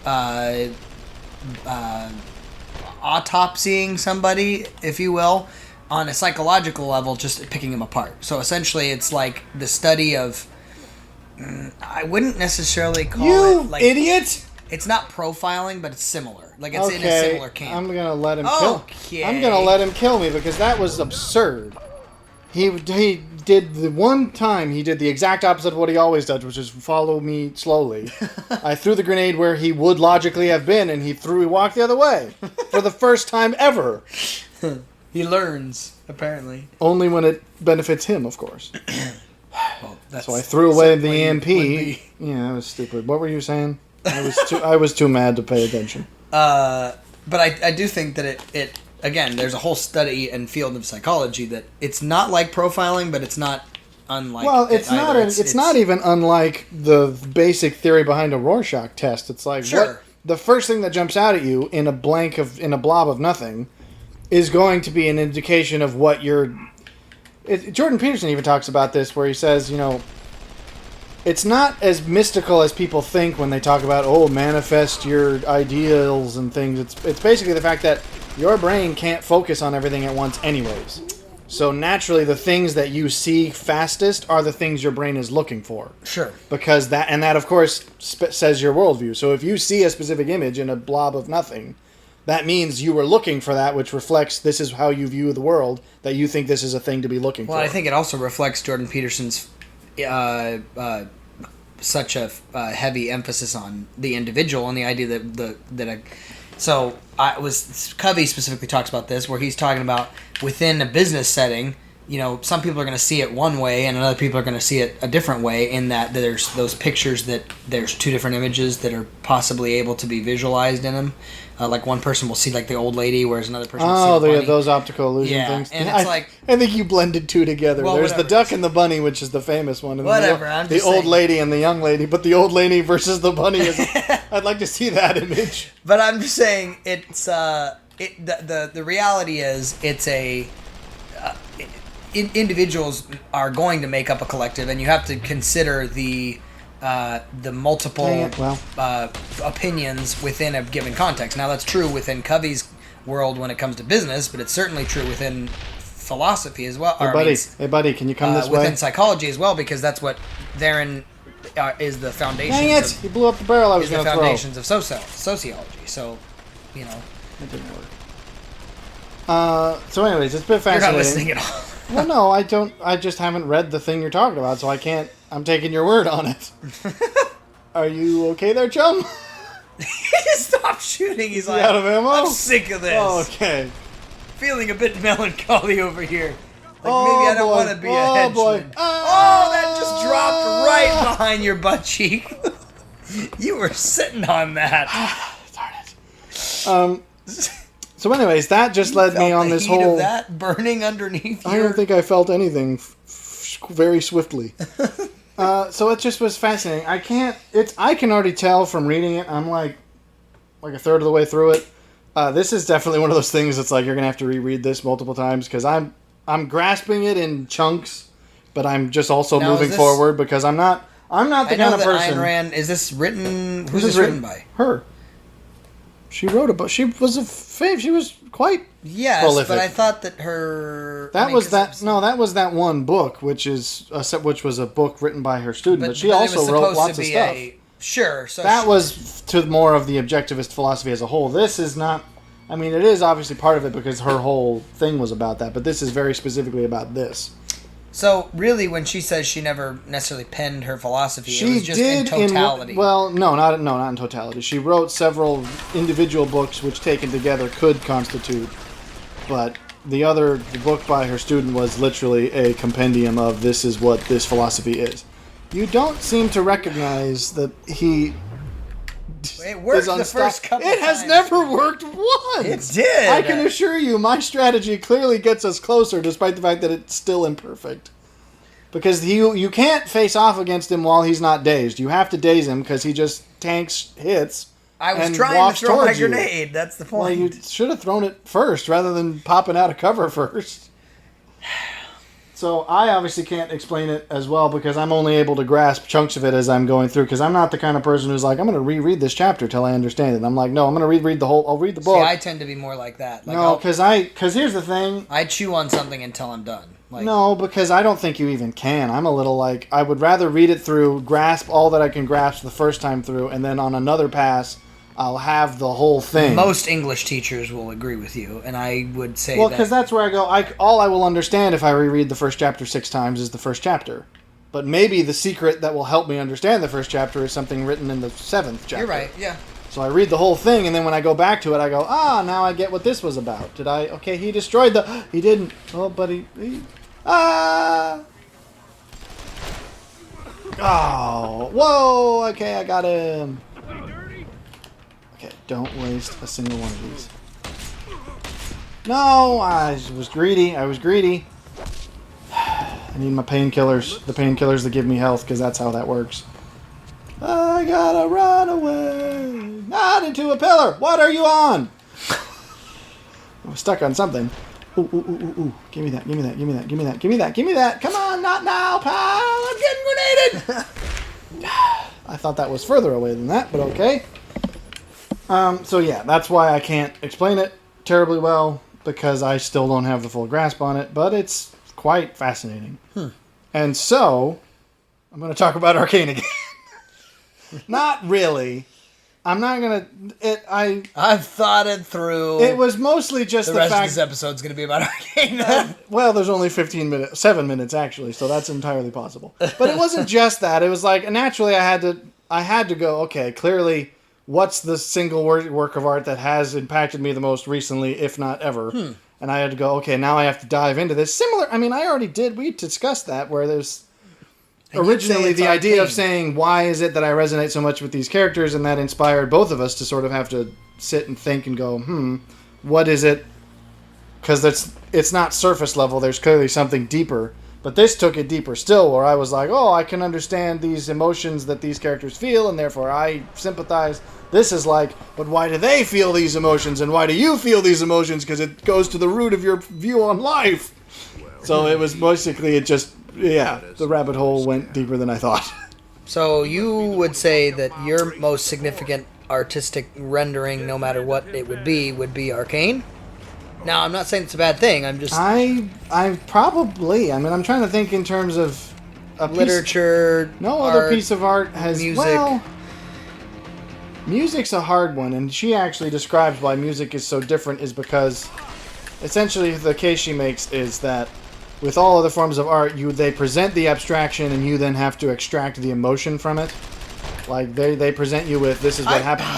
autopsying somebody, if you will, on a psychological level, just picking them apart. So essentially, it's like the study of. I wouldn't necessarily call it like idiot. It's not profiling, but it's similar. Like it's in a similar camp. I'm gonna let him I'm gonna let him kill me because that was absurd. He did the one time he did the exact opposite of what he always does, which is follow me slowly. I threw the grenade where he would logically have been, and he walked the other way for the first time ever. He learns, apparently. Only when it benefits him, of course. Well, so I threw away the EMP. Yeah, that was stupid. What were you saying? I was too mad to pay attention. But I do think that it again, there's a whole study and field of psychology that it's not like profiling, but it's not unlike. Well, it's not. It's not even unlike the basic theory behind a Rorschach test. It's like the first thing that jumps out at you in a blob of nothing is going to be an indication of what you're. Jordan Peterson even talks about this, where he says, it's not as mystical as people think when they talk about, manifest your ideals and things. It's basically the fact that your brain can't focus on everything at once anyways. So naturally, the things that you see fastest are the things your brain is looking for. Sure. Because that, of course, says your worldview. So if you see a specific image in a blob of nothing, that means you were looking for that, which reflects this is how you view the world, that you think this is a thing to be looking for. Well, I think it also reflects Jordan Peterson's such a heavy emphasis on the individual and the idea Covey specifically talks about this, where he's talking about within a business setting, some people are going to see it one way and other people are going to see it a different way, in that there's those pictures that there's two different images that are possibly able to be visualized in them. Like one person will see like the old lady, whereas another person will see the bunny. Those optical illusion things. And it's I think you blended two together. Well, there's the duck and the bunny, which is the famous one. And the old saying. Lady and the young lady, but the old lady versus the bunny is. I'd like to see that image. But I'm just saying it's the reality is it's individuals are going to make up a collective, and you have to consider the multiple opinions within a given context. Now, that's true within Covey's world when it comes to business, but it's certainly true within philosophy as well. Hey, buddy, can you come this way? Within psychology as well, because that's what therein is the foundation. Dang it! You blew up the barrel I was going to throw. Foundations of sociology. So, you know, it didn't work. So, anyways, it's been fascinating. You're not listening at all. Well, no, I don't. I just haven't read the thing you're talking about, so I can't. I'm taking your word on it. Are you okay there, chum? He just stopped shooting. He's like, out of ammo? I'm sick of this. Oh, okay. Feeling a bit melancholy over here. Like, maybe I don't want to be a henchman. Boy. Oh, that just dropped right behind your butt cheek. You were sitting on that. Darn it. So anyways, that just led me on this whole... of that burning underneath I don't think I felt anything very swiftly. So it just was fascinating. I can already tell from reading it, I'm like a third of the way through it. This is definitely one of those things that's like you're going to have to reread this multiple times because I'm grasping it in chunks, but I'm just also moving forward because I'm not the kind of person... Ayn Rand, is this written... Who's this written by? Her. She wrote a book. She was a fave. She was quite prolific. But I thought that her... That was that one book, which was a book written by her student. But she also wrote lots of stuff. Sure. So that was to more of the objectivist philosophy as a whole. This is not... I mean, it is obviously part of it because her whole thing was about that, but this is very specifically about this. So, really, when she says she never necessarily penned her philosophy, it was just in totality. Not in totality. She wrote several individual books which, taken together, could constitute. But the book by her student was literally a compendium of this is what this philosophy is. You don't seem to recognize that he... It worked the first couple times. It has never worked once. It did. I can assure you, my strategy clearly gets us closer, despite the fact that it's still imperfect. Because you can't face off against him while he's not dazed. You have to daze him because he just tanks hits. I was trying to throw my grenade. That's the point. Well, you should have thrown it first rather than popping out of cover first. So I obviously can't explain it as well because I'm only able to grasp chunks of it as I'm going through because I'm not the kind of person who's like, I'm going to reread this chapter till I understand it. I'm like, no, I'm going to reread the whole... I'll read the book. See, I tend to be more like that. Like, no, because here's the thing. I chew on something until I'm done. Like, no, because I don't think you even can. I'm a little like, I would rather read it through, grasp all that I can grasp the first time through, and then on another pass... I'll have the whole thing. Most English teachers will agree with you, and I would say well, because that's where I go. All I will understand if I reread the first chapter 6 times is the first chapter. But maybe the secret that will help me understand the first chapter is something written in the 7th chapter. You're right, yeah. So I read the whole thing, and then when I go back to it, I go, now I get what this was about. Did I... Okay, he destroyed the... He didn't. Oh, but he... Oh, whoa, okay, I got him. Okay, don't waste a single one of these. No, I was greedy. I need my painkillers. The painkillers that give me health, because that's how that works. I gotta run away. Not into a pillar. What are you on? I was stuck on something. Ooh. Give me that. Come on, not now, pal. I'm getting grenaded. I thought that was further away than that, but okay. So yeah, that's why I can't explain it terribly well, because I still don't have the full grasp on it, but it's quite fascinating. And so, I'm going to talk about Arcane again. Not really. I'm not going to... I've thought it through. It was mostly just the fact... The rest of this episode's going to be about Arcane. Well, there's only 7 minutes actually, so that's entirely possible. But it wasn't just that. It was like, naturally I had to go, okay, clearly... What's the single work of art that has impacted me the most recently, if not ever? And I had to go, okay, now I have to dive into this. Similar, I mean, I already did. We discussed that, where there's originally the idea of saying, why is it that I resonate so much with these characters? And that inspired both of us to sort of have to sit and think and go, what is it? Because it's not surface level. There's clearly something deeper. But this took it deeper still, where I was like, I can understand these emotions that these characters feel, and therefore I sympathize. This is like, but why do they feel these emotions, and why do you feel these emotions? Because it goes to the root of your view on life. So it was basically, the rabbit hole went deeper than I thought. So you would say that your most significant artistic rendering, no matter what it would be Arcane? Now, I'm not saying it's a bad thing. I'm just... I probably... I mean, I'm trying to think in terms of... literature, no art, other piece of art has music. Well, music's a hard one, and she actually describes why music is so different is because essentially the case she makes is that with all other forms of art, they present the abstraction and you then have to extract the emotion from it. Like they present you with this is what happened.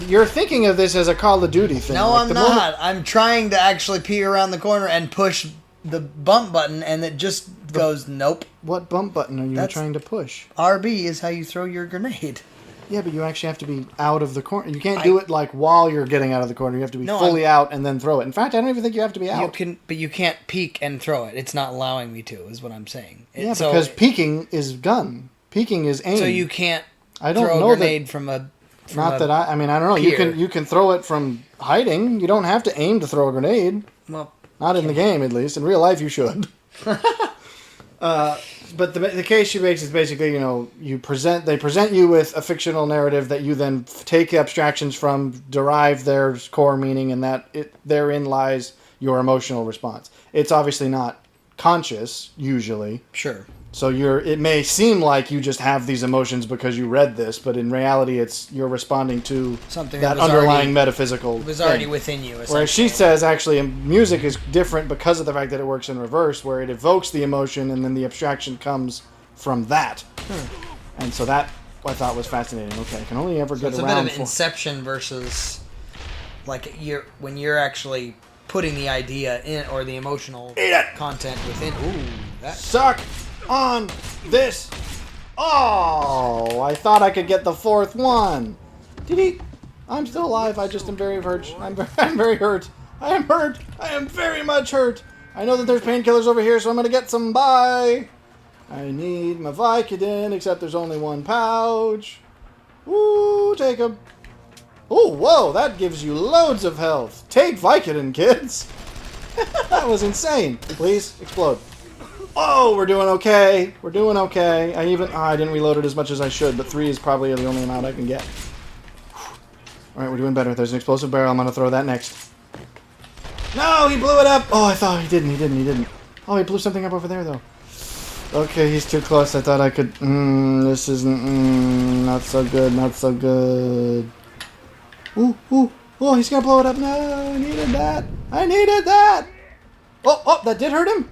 You're thinking of this as a Call of Duty thing. No, like I'm not. I'm trying to actually pee around the corner and push the bump button, and it just goes nope. What bump button are you trying to push? RB is how you throw your grenade. Yeah, but you actually have to be out of the corner. You can't do it like while you're getting out of the corner. You have to be fully out and then throw it. In fact, I don't even think you have to be out. But you can't peek and throw it. It's not allowing me to, is what I'm saying. Because peeking is gun. Peeking is aim. So you can't throw a grenade from a... I don't know. Pier. You can throw it from hiding. You don't have to aim to throw a grenade. Well, not in the game, at least. In real life, you should. But the case she makes is basically, they present you with a fictional narrative that you then take abstractions from, derive their core meaning, and therein lies your emotional response. It's obviously not conscious, usually. Sure. So it may seem like you just have these emotions because you read this, but in reality, you're responding to something that underlying metaphysical. It was already within you. Whereas she says, actually, music is different because of the fact that it works in reverse, where it evokes the emotion and then the abstraction comes from that. And so that I thought was fascinating. Okay, I can only ever get around. It's a bit of Inception versus, like when you're actually putting the idea in or the emotional content within. Ooh, that suck on this. Oh, I thought I could get the fourth one. I'm still alive. I just am very hurt. I'm very hurt. I am hurt. I am very much hurt. I know that there's painkillers over here, so I'm going to get some. Bye. I need my Vicodin, except there's only one pouch. Ooh, take a... Oh, whoa, that gives you loads of health. Take Vicodin, kids. That was insane. Please, explode. Oh, we're doing okay. We're doing okay. I didn't reload it as much as I should, but 3 is probably the only amount I can get. Alright, we're doing better. There's an explosive barrel. I'm going to throw that next. No, he blew it up. Oh, I thought he didn't. Oh, he blew something up over there, though. Okay, he's too close. I thought I could... this isn't... not so good, not so good. Ooh. Oh, he's going to blow it up. No, I needed that. Oh, that did hurt him?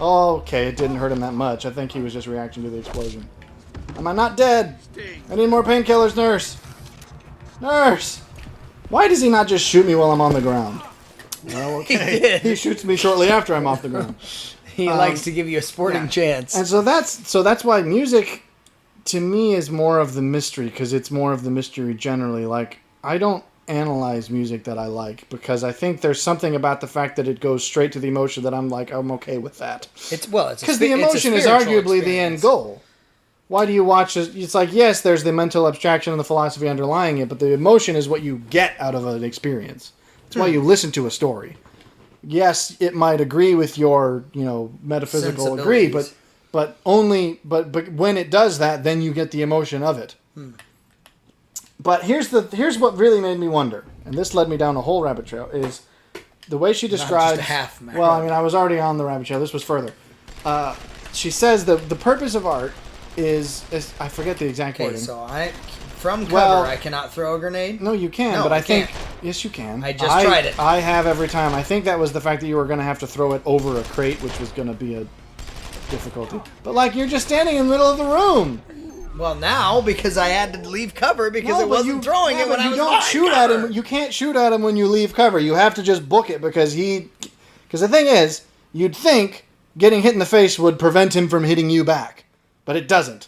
Okay, it didn't hurt him that much. I think he was just reacting to the explosion. Am I not dead? I need more painkillers, nurse. Nurse! Why does he not just shoot me while I'm on the ground? Well, okay. He shoots me shortly after I'm off the ground. He likes to give you a sporting chance. And so that's why music, to me, is more of the mystery, because it's more of the mystery generally. Like, I don't analyze music that I like, because I think there's something about the fact that it goes straight to the emotion that I'm okay with that. Because the emotion is arguably the end goal. Why do you watch it? It's like, yes, there's the mental abstraction and the philosophy underlying it, but the emotion is what you get out of an experience. That's why you listen to a story. Yes, it might agree with your, metaphysical agree, but when it does that, then you get the emotion of it. But here's what really made me wonder, and this led me down a whole rabbit trail, is the way she describes... Not just a half map. Well, I was already on the rabbit trail. This was further. She says the purpose of art is I forget the exact wording. So from cover, I cannot throw a grenade? No, you can, but I think... Yes, you can. I just tried it. I have every time. I think that was the fact that you were going to have to throw it over a crate, which was going to be a difficulty. But, you're just standing in the middle of the room. Well, now, because I had to leave cover because it wasn't throwing it when I was don't shoot at him. You can't shoot at him when you leave cover. You have to just book it because the thing is, you'd think getting hit in the face would prevent him from hitting you back. But it doesn't.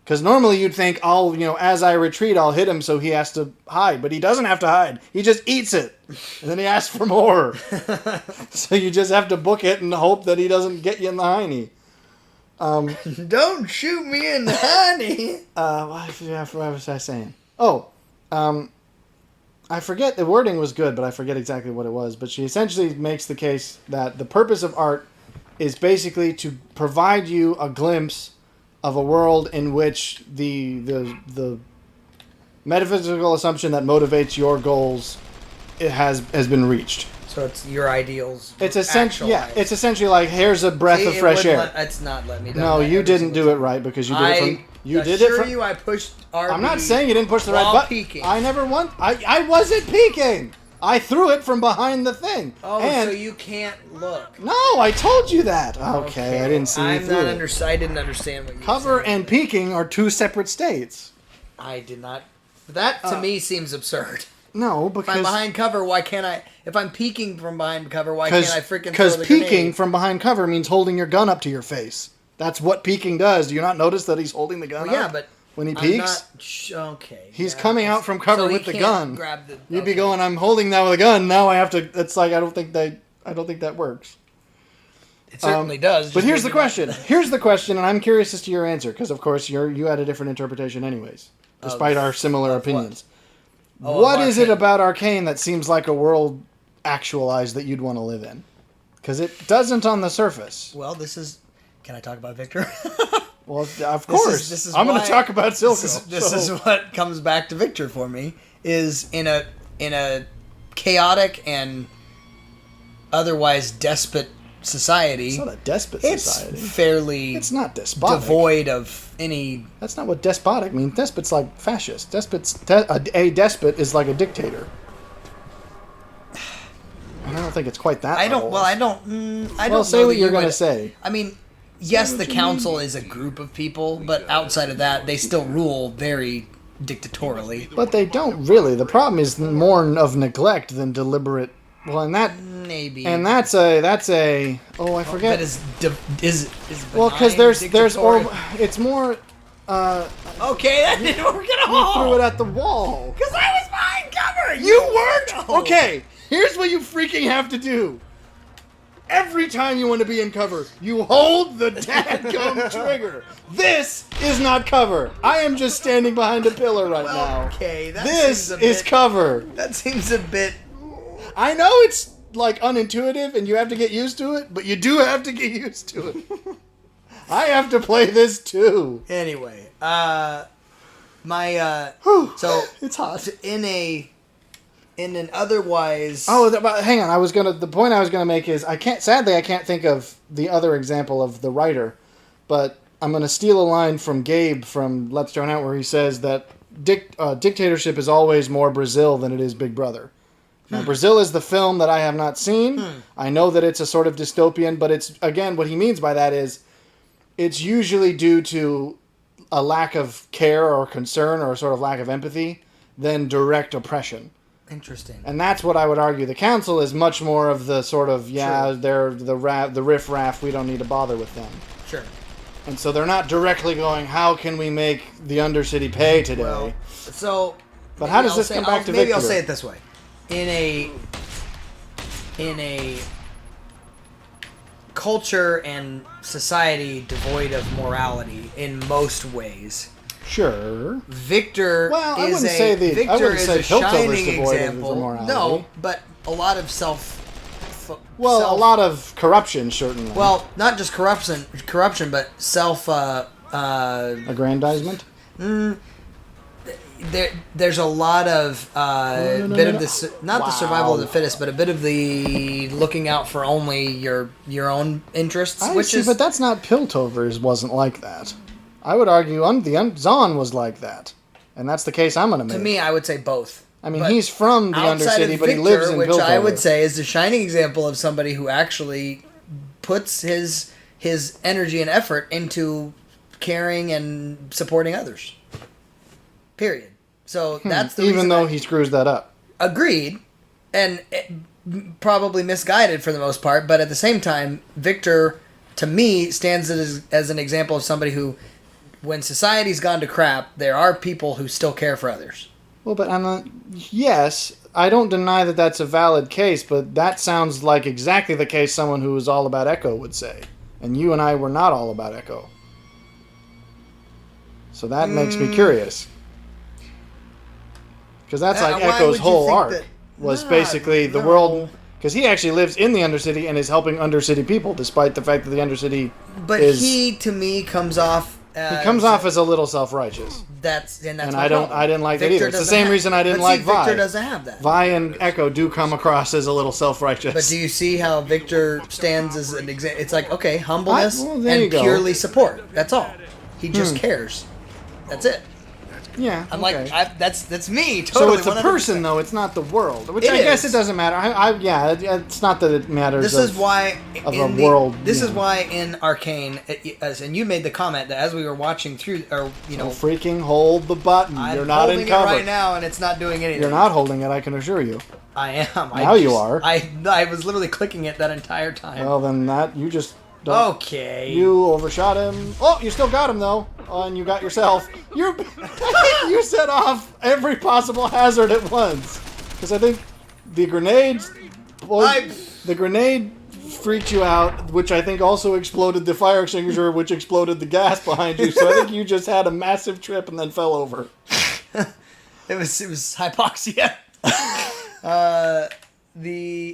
Because normally you'd think, as I retreat, I'll hit him so he has to hide. But he doesn't have to hide. He just eats it. And then he asks for more. So you just have to book it and hope that he doesn't get you in the hiney. Don't shoot me in the hiney. What was I saying? I forget. The wording was good, but I forget exactly what it was. But she essentially makes the case that the purpose of art is basically to provide you a glimpse of a world in which the metaphysical assumption that motivates your goals has been reached. So it's your ideals. It's essentially it's essentially like here's a breath of fresh air. It's not let me down. No, you didn't do it right because you did it from. You did it from. I pushed RB. I'm not saying you didn't push the right button. Peeking. I never want. I wasn't peeking. I threw it from behind the thing. Oh, and so you can't look. No, I told you that. Okay, I didn't see you through. I didn't understand what you Cover said. and peeking are two separate states. I did not. That to me seems absurd. No, because if I'm behind cover, why can't I? If I'm peeking from behind cover, why can't I freaking throw the Because peeking grenade? from behind cover means holding your gun up to your face. That's what peeking does. Do you not notice that he's holding the gun up? Yeah, but when he peeks, okay. He's coming out from cover with the gun. You'd be okay. going, I'm holding that with a gun. Now I have to. It's like I don't think that works. It certainly does. But here's the question. Here's the question, and I'm curious as to your answer because, of course, you had a different interpretation, anyways, despite our similar opinions. What is it about Arcane that seems like a world actualized that you'd want to live in? Because it doesn't on the surface. Well, this is. Can I talk about Victor? Well, of course. This is I'm going to talk about Silco. This is what comes back to Victor for me. Is in a chaotic and otherwise despot society. It's not a despot society. It's fairly. It's not despotic. Devoid of any. That's not what despotic means. Despot's like fascist. A despot is like a dictator. And I don't think it's quite that. I don't. level. Well, I don't. I don't. Well, say what you're going to say. I mean, yes, the council is a group of people, but outside of that, they still rule very dictatorially. But they don't really. The problem is more of neglect than deliberate. Well, and that maybe. And that's a. Oh, I forget. But is well, because there's it's more. Okay, that didn't work at You all. threw it at the wall. Because I was behind cover. You weren't. Okay, here's what you freaking have to do. Every time you want to be in cover, you hold the dadgum trigger. This is not cover. I am just standing behind a pillar right now. Okay, This is cover. That seems a bit. I know it's like unintuitive and you have to get used to it, but you do have to get used to it. I have to play this too. Anyway, so it's hot. In an otherwise. Hang on. The point I was gonna make is I can't think of the other example of the writer, but I'm gonna steal a line from Gabe from Let's Drown Out where he says that dictatorship is always more Brazil than it is Big Brother. Now, Brazil is the film that I have not seen. I know that it's a sort of dystopian, but it's, again, what he means by that is it's usually due to a lack of care or concern or a sort of lack of empathy than direct oppression. Interesting. And that's what I would argue. The council is much more of the sort of, they're the riff-raff, we don't need to bother with them. Sure. And so they're not directly going, how can we make the Undercity pay today? Well, but how does this come back to Victor? Maybe I'll say it this way. In a culture and society devoid of morality in most ways. Sure. Victor is a shining example. No, but a lot of a lot of corruption, certainly. Well, not just corruption, but self aggrandizement. There's a lot of bit of this, not the survival of the fittest, but a bit of the looking out for only your own interests. But that's not Piltover's wasn't like that. I would argue the Zahn was like that, and that's the case I'm going to make. To me, I would say both. I mean, he's from the Undercity, but he lives in Piltover. Which I would say is the shining example of somebody who actually puts his energy and effort into caring and supporting others. Period. So that's the reason. Even though he screws that up. Agreed. And probably misguided for the most part. But at the same time, Victor, to me, stands as an example of somebody who, when society's gone to crap, there are people who still care for others. Well, but yes, I don't deny that that's a valid case, but that sounds like exactly the case someone who is all about Echo would say. And you and I were not all about Echo. So that makes me curious. Because that's like Echo's whole arc was basically the world. Because he actually lives in the Undercity and is helping Undercity people, despite the fact that the Undercity he, to me, comes off He comes off as a little self-righteous. That's and my I didn't like that either. It's the same reason I didn't like Vi. Victor doesn't have that. Vi and Echo do come across as a little self-righteous. But do you see how Victor stands as an example? It's like, okay, humbleness and go. purely support. That's all. He just cares. That's it. Yeah, I'm okay. like, that's me. Totally. So it's the 100%. person, though. It's not the world. Which I guess it doesn't matter. It's not that it matters. This is why world. This is why in Arcane, and you made the comment that as we were watching through, freaking hold the button. You're not in cover. I'm holding it right now, and it's not doing anything. You're not holding it. I can assure you. I am. Now you are. I was literally clicking it that entire time. Well, then you just. Okay. You overshot him. Oh, you still got him though. Oh, and you got yourself. You set off every possible hazard at once. Because I think the grenade freaked you out, which I think also exploded the fire extinguisher, which exploded the gas behind you. So I think you just had a massive trip and then fell over. It was hypoxia.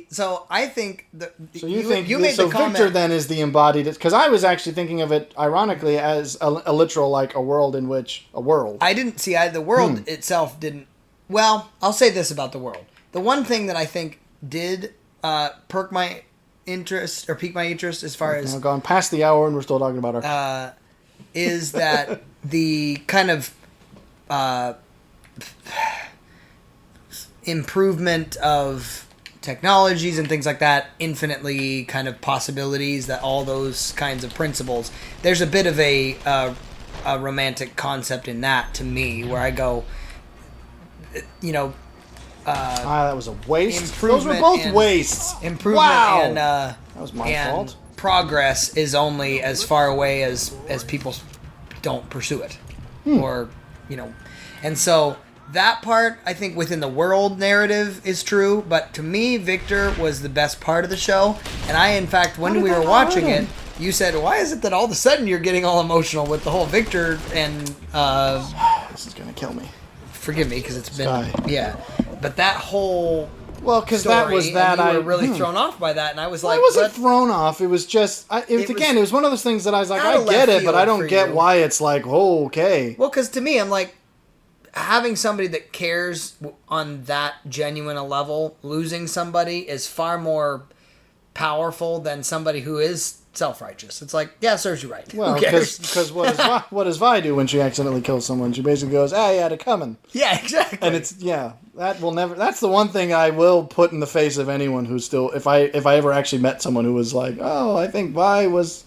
So I think you made the comment. Victor then is the embodied, because I was actually thinking of it ironically as a literal, like a world in which a world. I didn't see the world itself didn't. Well, I'll say this about the world. The one thing that I think did pique my interest as far as I've gone past the hour and we're still talking about our is that the kind of improvement of technologies and things like that, infinitely kind of possibilities, that all those kinds of principles. There's a bit of a romantic concept in that to me, where I go, that was a waste. Those were both wastes. Improvement and that was my fault. Progress is only as far away as people don't pursue it, or and so. That part, I think, within the world narrative is true, but to me, Victor was the best part of the show. And I, in fact, when we were watching it, you said, why is it that all of a sudden you're getting all emotional with the whole Victor and... this is going to kill me. Forgive me, because it's been... Yeah. But that whole... Well, because that was that you were really thrown off by that, and I was like... I wasn't thrown off. It was just... it was one of those things that I was like, I get it, but I don't get why it's like, okay. Well, because to me, I'm like... Having somebody that cares on that genuine a level, losing somebody is far more powerful than somebody who is self-righteous. It's like, yeah, serves you right. Well, because what does Vi do when she accidentally kills someone? She basically goes, you had it coming. Yeah, exactly. And that will never... That's the one thing I will put in the face of anyone who's still... If I ever actually met someone who was like, I think Vi was...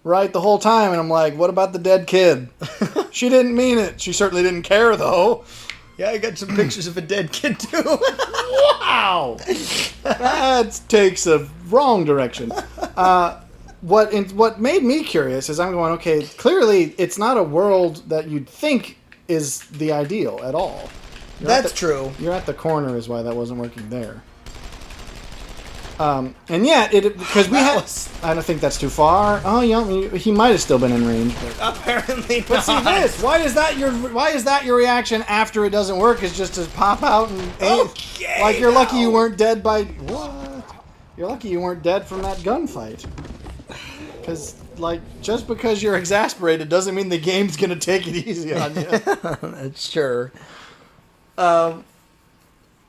right the whole time, and I'm like, what about the dead kid? She didn't mean it. She certainly didn't care, though. Yeah, I got some pictures of a dead kid, too. Wow! That takes a wrong direction. What made me curious is I'm going, okay, clearly it's not a world that you'd think is the ideal at all. That's true. You're at the corner is why that wasn't working there. And yet, because we had... I don't think that's too far. Oh, he might have still been in range. But, apparently not. But see this. Why is that your reaction after it doesn't work? Is just to pop out and aim? Okay, like you're lucky you weren't dead by... What? You're lucky you weren't dead from that gunfight. Because, just because you're exasperated doesn't mean the game's going to take it easy on you. That's sure. Well,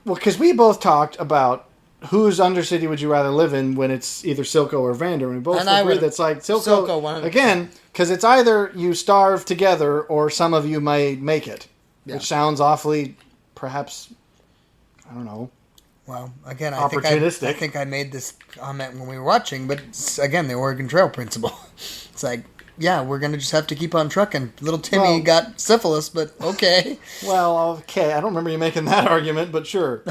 because we both talked about whose Undercity would you rather live in when it's either Silco or Vander? And we both agreed that's like Silco again, because it's either you starve together or some of you may make it, which sounds awfully, perhaps, I don't know. Well, again, opportunistic. I think I made this comment when we were watching, but it's, again, the Oregon Trail principle. It's like, yeah, we're going to just have to keep on trucking. Little Timmy got syphilis, but okay. Well, okay. I don't remember you making that argument, but sure.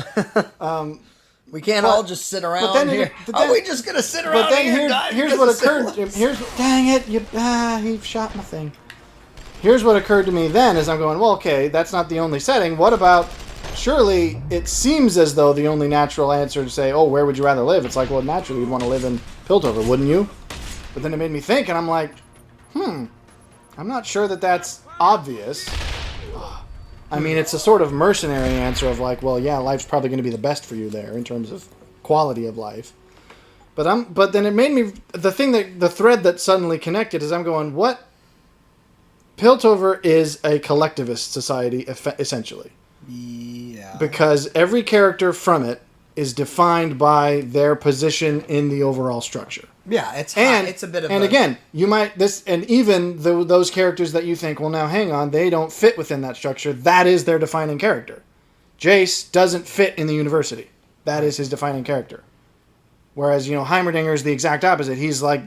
We can't all just sit around here. Are we just going to sit around here? Here's what occurred. Dang it! He shot my thing. Here's what occurred to me then, as I'm going, well, okay, that's not the only setting. What about? Surely it seems as though the only natural answer to say, where would you rather live? It's like, well, naturally you'd want to live in Piltover, wouldn't you? But then it made me think, and I'm like, I'm not sure that that's obvious. I mean, it's a sort of mercenary answer of like, well, yeah, life's probably going to be the best for you there in terms of quality of life. But then it made me the thread that suddenly connected is I'm going, what Piltover is a collectivist society, essentially. Yeah. Because every character from it is defined by their position in the overall structure. Yeah, it's a bit of and again, you might even those characters that you think, well, now hang on, they don't fit within that structure. That is their defining character. Jace doesn't fit in the university. That is his defining character. Whereas, Heimerdinger is the exact opposite. He's like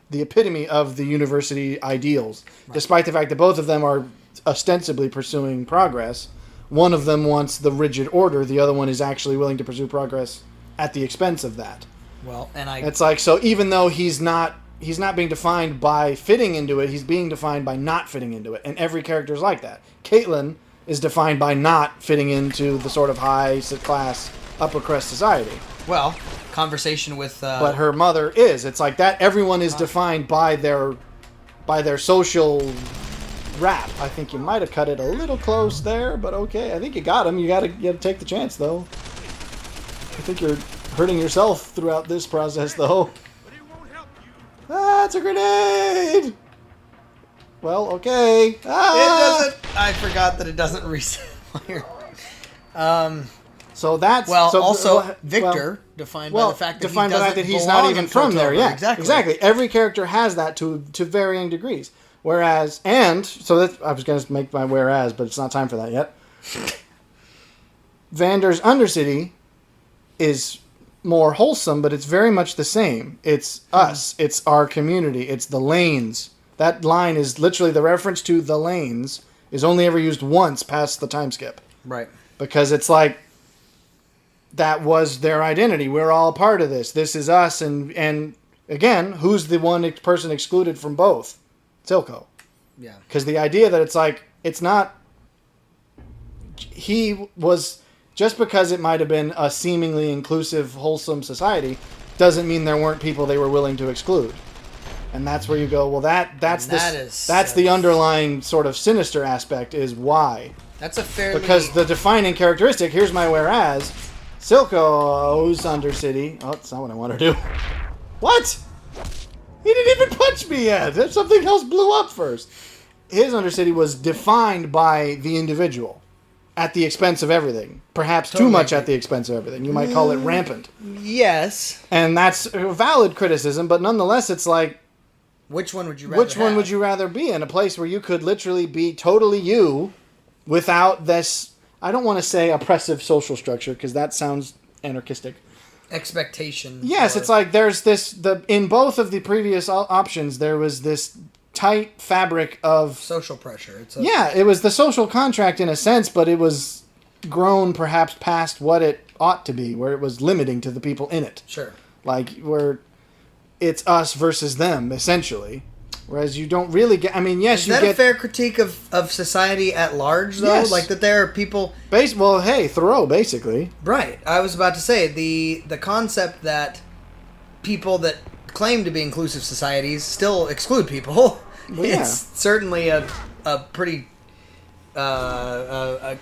the epitome of the university ideals, despite the fact that both of them are ostensibly pursuing progress. One of them wants the rigid order. The other one is actually willing to pursue progress at the expense of that. Well, it's like, so even though he's not being defined by fitting into it, he's being defined by not fitting into it. And every character is like that. Caitlyn is defined by not fitting into the sort of high class, upper crust society. Well, conversation with... but her mother is. It's like that. Everyone is defined by their social rap. I think you might have cut it a little close there, but okay. I think you got him. You got to take the chance, though. I think you're hurting yourself throughout this process, though. Ah, it's a grenade! Well, okay. Ah! It doesn't... I forgot that it doesn't reset fire. So that's... Victor, defined by the fact that he's not even from there. Yeah, exactly. Every character has that to varying degrees. Whereas, I was going to make my whereas, but it's not time for that yet. Vander's Undercity is more wholesome, but it's very much the same. It's us. It's our community. It's the lanes. That line is literally the reference to the lanes is only ever used once past the time skip. Right. Because it's like, that was their identity. We're all part of this. This is us. And again, who's the one person excluded from both? Silco. Yeah. Because the idea that it's like, it's not... He was... Just because it might have been a seemingly inclusive, wholesome society, doesn't mean there weren't people they were willing to exclude. And that's where you go, well, that's the underlying sort of sinister aspect is why. That's a fairly... Because the defining characteristic, here's my whereas, Silco's Undercity... Oh, that's not what I want to do. What? He didn't even punch me yet. Something else blew up first. His Undercity was defined by the individual at the expense of everything. Perhaps too much at the expense of everything. You might call it rampant. Yes. And that's a valid criticism, but nonetheless, it's like... Which one would you rather Which one would you rather be in? A place where you could literally be totally you without this... I don't want to say oppressive social structure, because that sounds anarchistic. Expectation. Yes, it's like there's this... In both of the previous options, there was this tight fabric of... Social pressure. It was the social contract in a sense, but it was grown perhaps past what it ought to be, where it was limiting to the people in it. Sure. Like, where it's us versus them, essentially. Whereas you don't really get... I mean, yes, Is that a fair critique of society at large, though? Yes. Like, that there are people... Well, hey, Thoreau, basically. Right. I was about to say, the concept that people that claim to be inclusive societies still exclude people. Well, it's certainly a pretty... I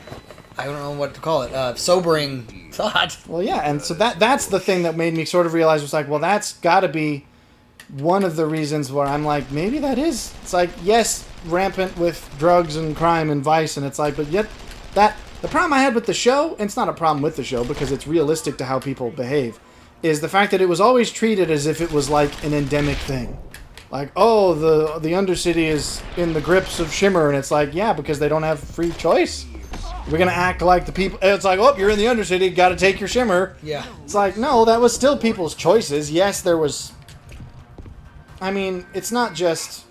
don't know what to call it. Sobering thought. Well, yeah, and so that's the thing that made me sort of realize, was like, well, that's got to be one of the reasons where I'm like, maybe that is. It's like, yes, rampant with drugs and crime and vice, and it's like, but yet the problem I had with the show, and it's not a problem with the show because it's realistic to how people behave, is the fact that it was always treated as if it was like an endemic thing. Like, oh, the Undercity is in the grips of Shimmer, and it's like, yeah, because they don't have free choice. We're going to act like the people... It's like, oh, you're in the Undercity, got to take your Shimmer. Yeah. It's like, no, that was still people's choices. Yes, there was... I mean, it's not just...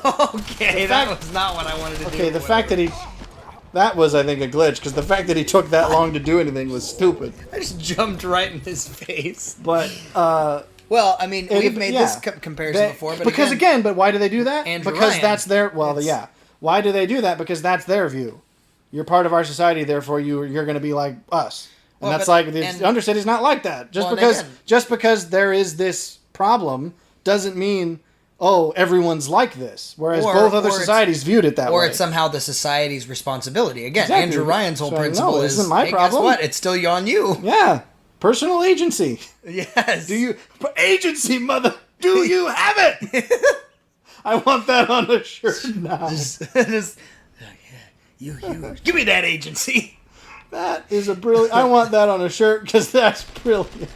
okay, that was not what I wanted to do. Okay, the fact that he... That was, I think, a glitch, because the fact that he took that long to do anything was stupid. I just jumped right in his face. But, well, I mean, we've made this comparison before, but because but why do they do that? Andrew because Ryan, that's their... Well, yeah. Why do they do that? Because that's their view. You're part of our society, therefore you're going to be like us. And that's like... The Undercity's not like that. Just because there is this problem doesn't mean... Oh, everyone's like this. Whereas both other societies viewed it that way. Or it's somehow the society's responsibility. Again, exactly. Andrew Ryan's whole principle is, isn't my problem. Guess what? It's still on you. Yeah. Personal agency. Yes. Agency, mother. Do you have it? I want that on a shirt now. You, give me that agency. That is a brilliant... I want that on a shirt because that's brilliant.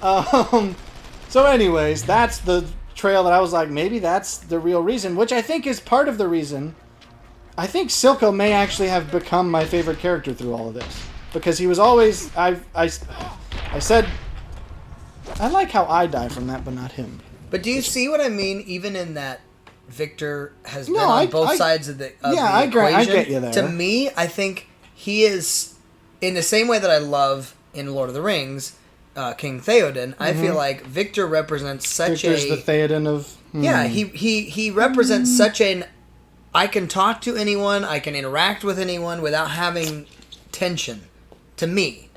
So anyways, that's the trail that I was like, maybe that's the real reason, which I think is part of the reason. I think Silco may actually have become my favorite character through all of this. Because he was always... I said... I like how I die from that, but not him. But do you see what I mean? Even in that, Victor has been on both sides of the equation. I get you there. To me, I think he is, in the same way that I love in Lord of the Rings, King Theoden, I feel like Victor represents such Victor's the Theoden of... Yeah, he represents such an... I can talk to anyone, I can interact with anyone without having tension, to me.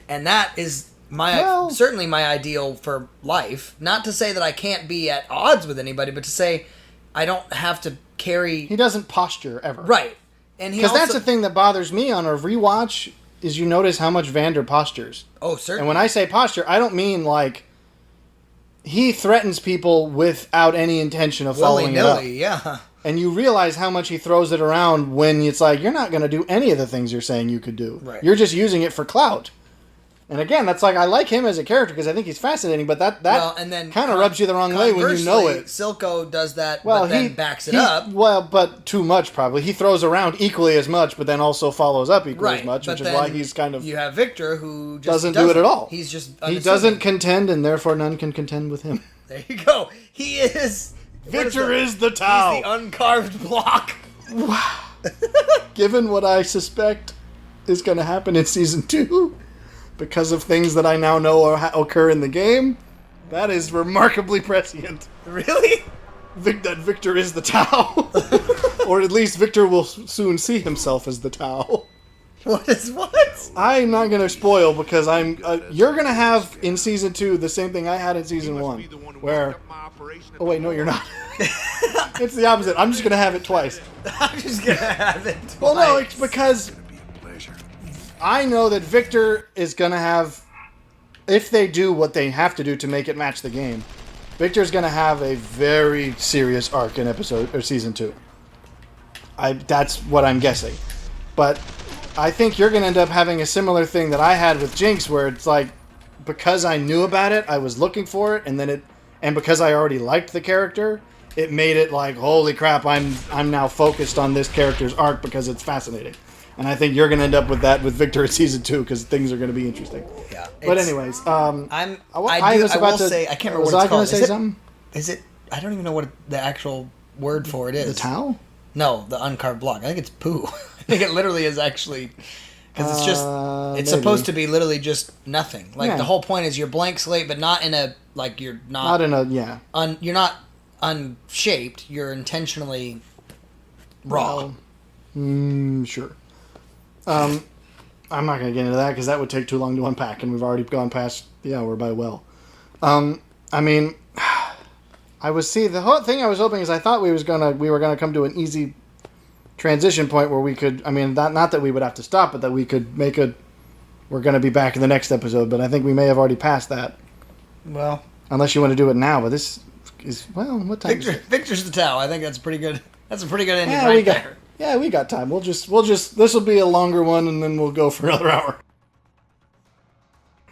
And that is... certainly my ideal for life. Not to say that I can't be at odds with anybody, but to say I don't have to carry... He doesn't posture, ever. Right. And because that's the thing that bothers me on a rewatch, is you notice how much Vander postures. Oh, certainly. And when I say posture, I don't mean like... He threatens people without any intention of following it up. Yeah. And you realize how much he throws it around when it's like, you're not going to do any of the things you're saying you could do. Right. You're just using it for clout. And again, that's like, I like him as a character because I think he's fascinating, but that kind of rubs you the wrong way when you know it. Silco does that, but then backs it up. Well, but too much probably. He throws around equally as much, but then also follows up equally as much, which is why he's kind of... You have Victor who just doesn't do it at all. He's just He doesn't contend, and therefore none can contend with him. There you go. He is... Victor is the Tau. He's the uncarved block. Wow. Given what I suspect is going to happen in Season 2... because of things that I now know occur in the game, that is remarkably prescient. Really? That Victor is the Tau. Or at least Victor will soon see himself as the Tau. What is what? I'm not going to spoil because you're going to have in Season 2 the same thing I had in Season 1. Where... Oh wait, no you're not. It's the opposite. I'm just going to have it twice. I'm just going to have it twice. Well, no, it's because... I know that Victor is going to have, if they do what they have to do to make it match the game, Victor's going to have a very serious arc in Season 2. That's what I'm guessing. But I think you're going to end up having a similar thing that I had with Jinx, where it's like, because I knew about it, I was looking for it, and because I already liked the character, it made it like, holy crap, I'm now focused on this character's arc because it's fascinating. And I think you're going to end up with that with Victor in Season 2 because things are going to be interesting. Yeah. But anyways, I will say, I can't remember what it's called. Was I going to say something? Is it? I don't even know what the actual word for it is. The Tau? No, the uncarved block. I think it's poo. I think it literally is actually... Because it's just... It's supposed to be literally just nothing. Like, the whole point is you're blank slate, but not in a... Like, you're not... Not in a... Yeah. You're not unshaped. You're intentionally raw. Well, sure. I'm not going to get into that because that would take too long to unpack, and we've already gone past the hour by well. I mean, the whole thing I was hoping is I thought we were gonna come to an easy transition point where we could. I mean, not that we would have to stop, but that we could make we're going to be back in the next episode. But I think we may have already passed that. Well, unless you want to do it now, but this is what time? Victor's the Tau. I think that's pretty good. That's a pretty good ending there. Yeah, we got time. We'll just this will be a longer one, and then we'll go for another hour.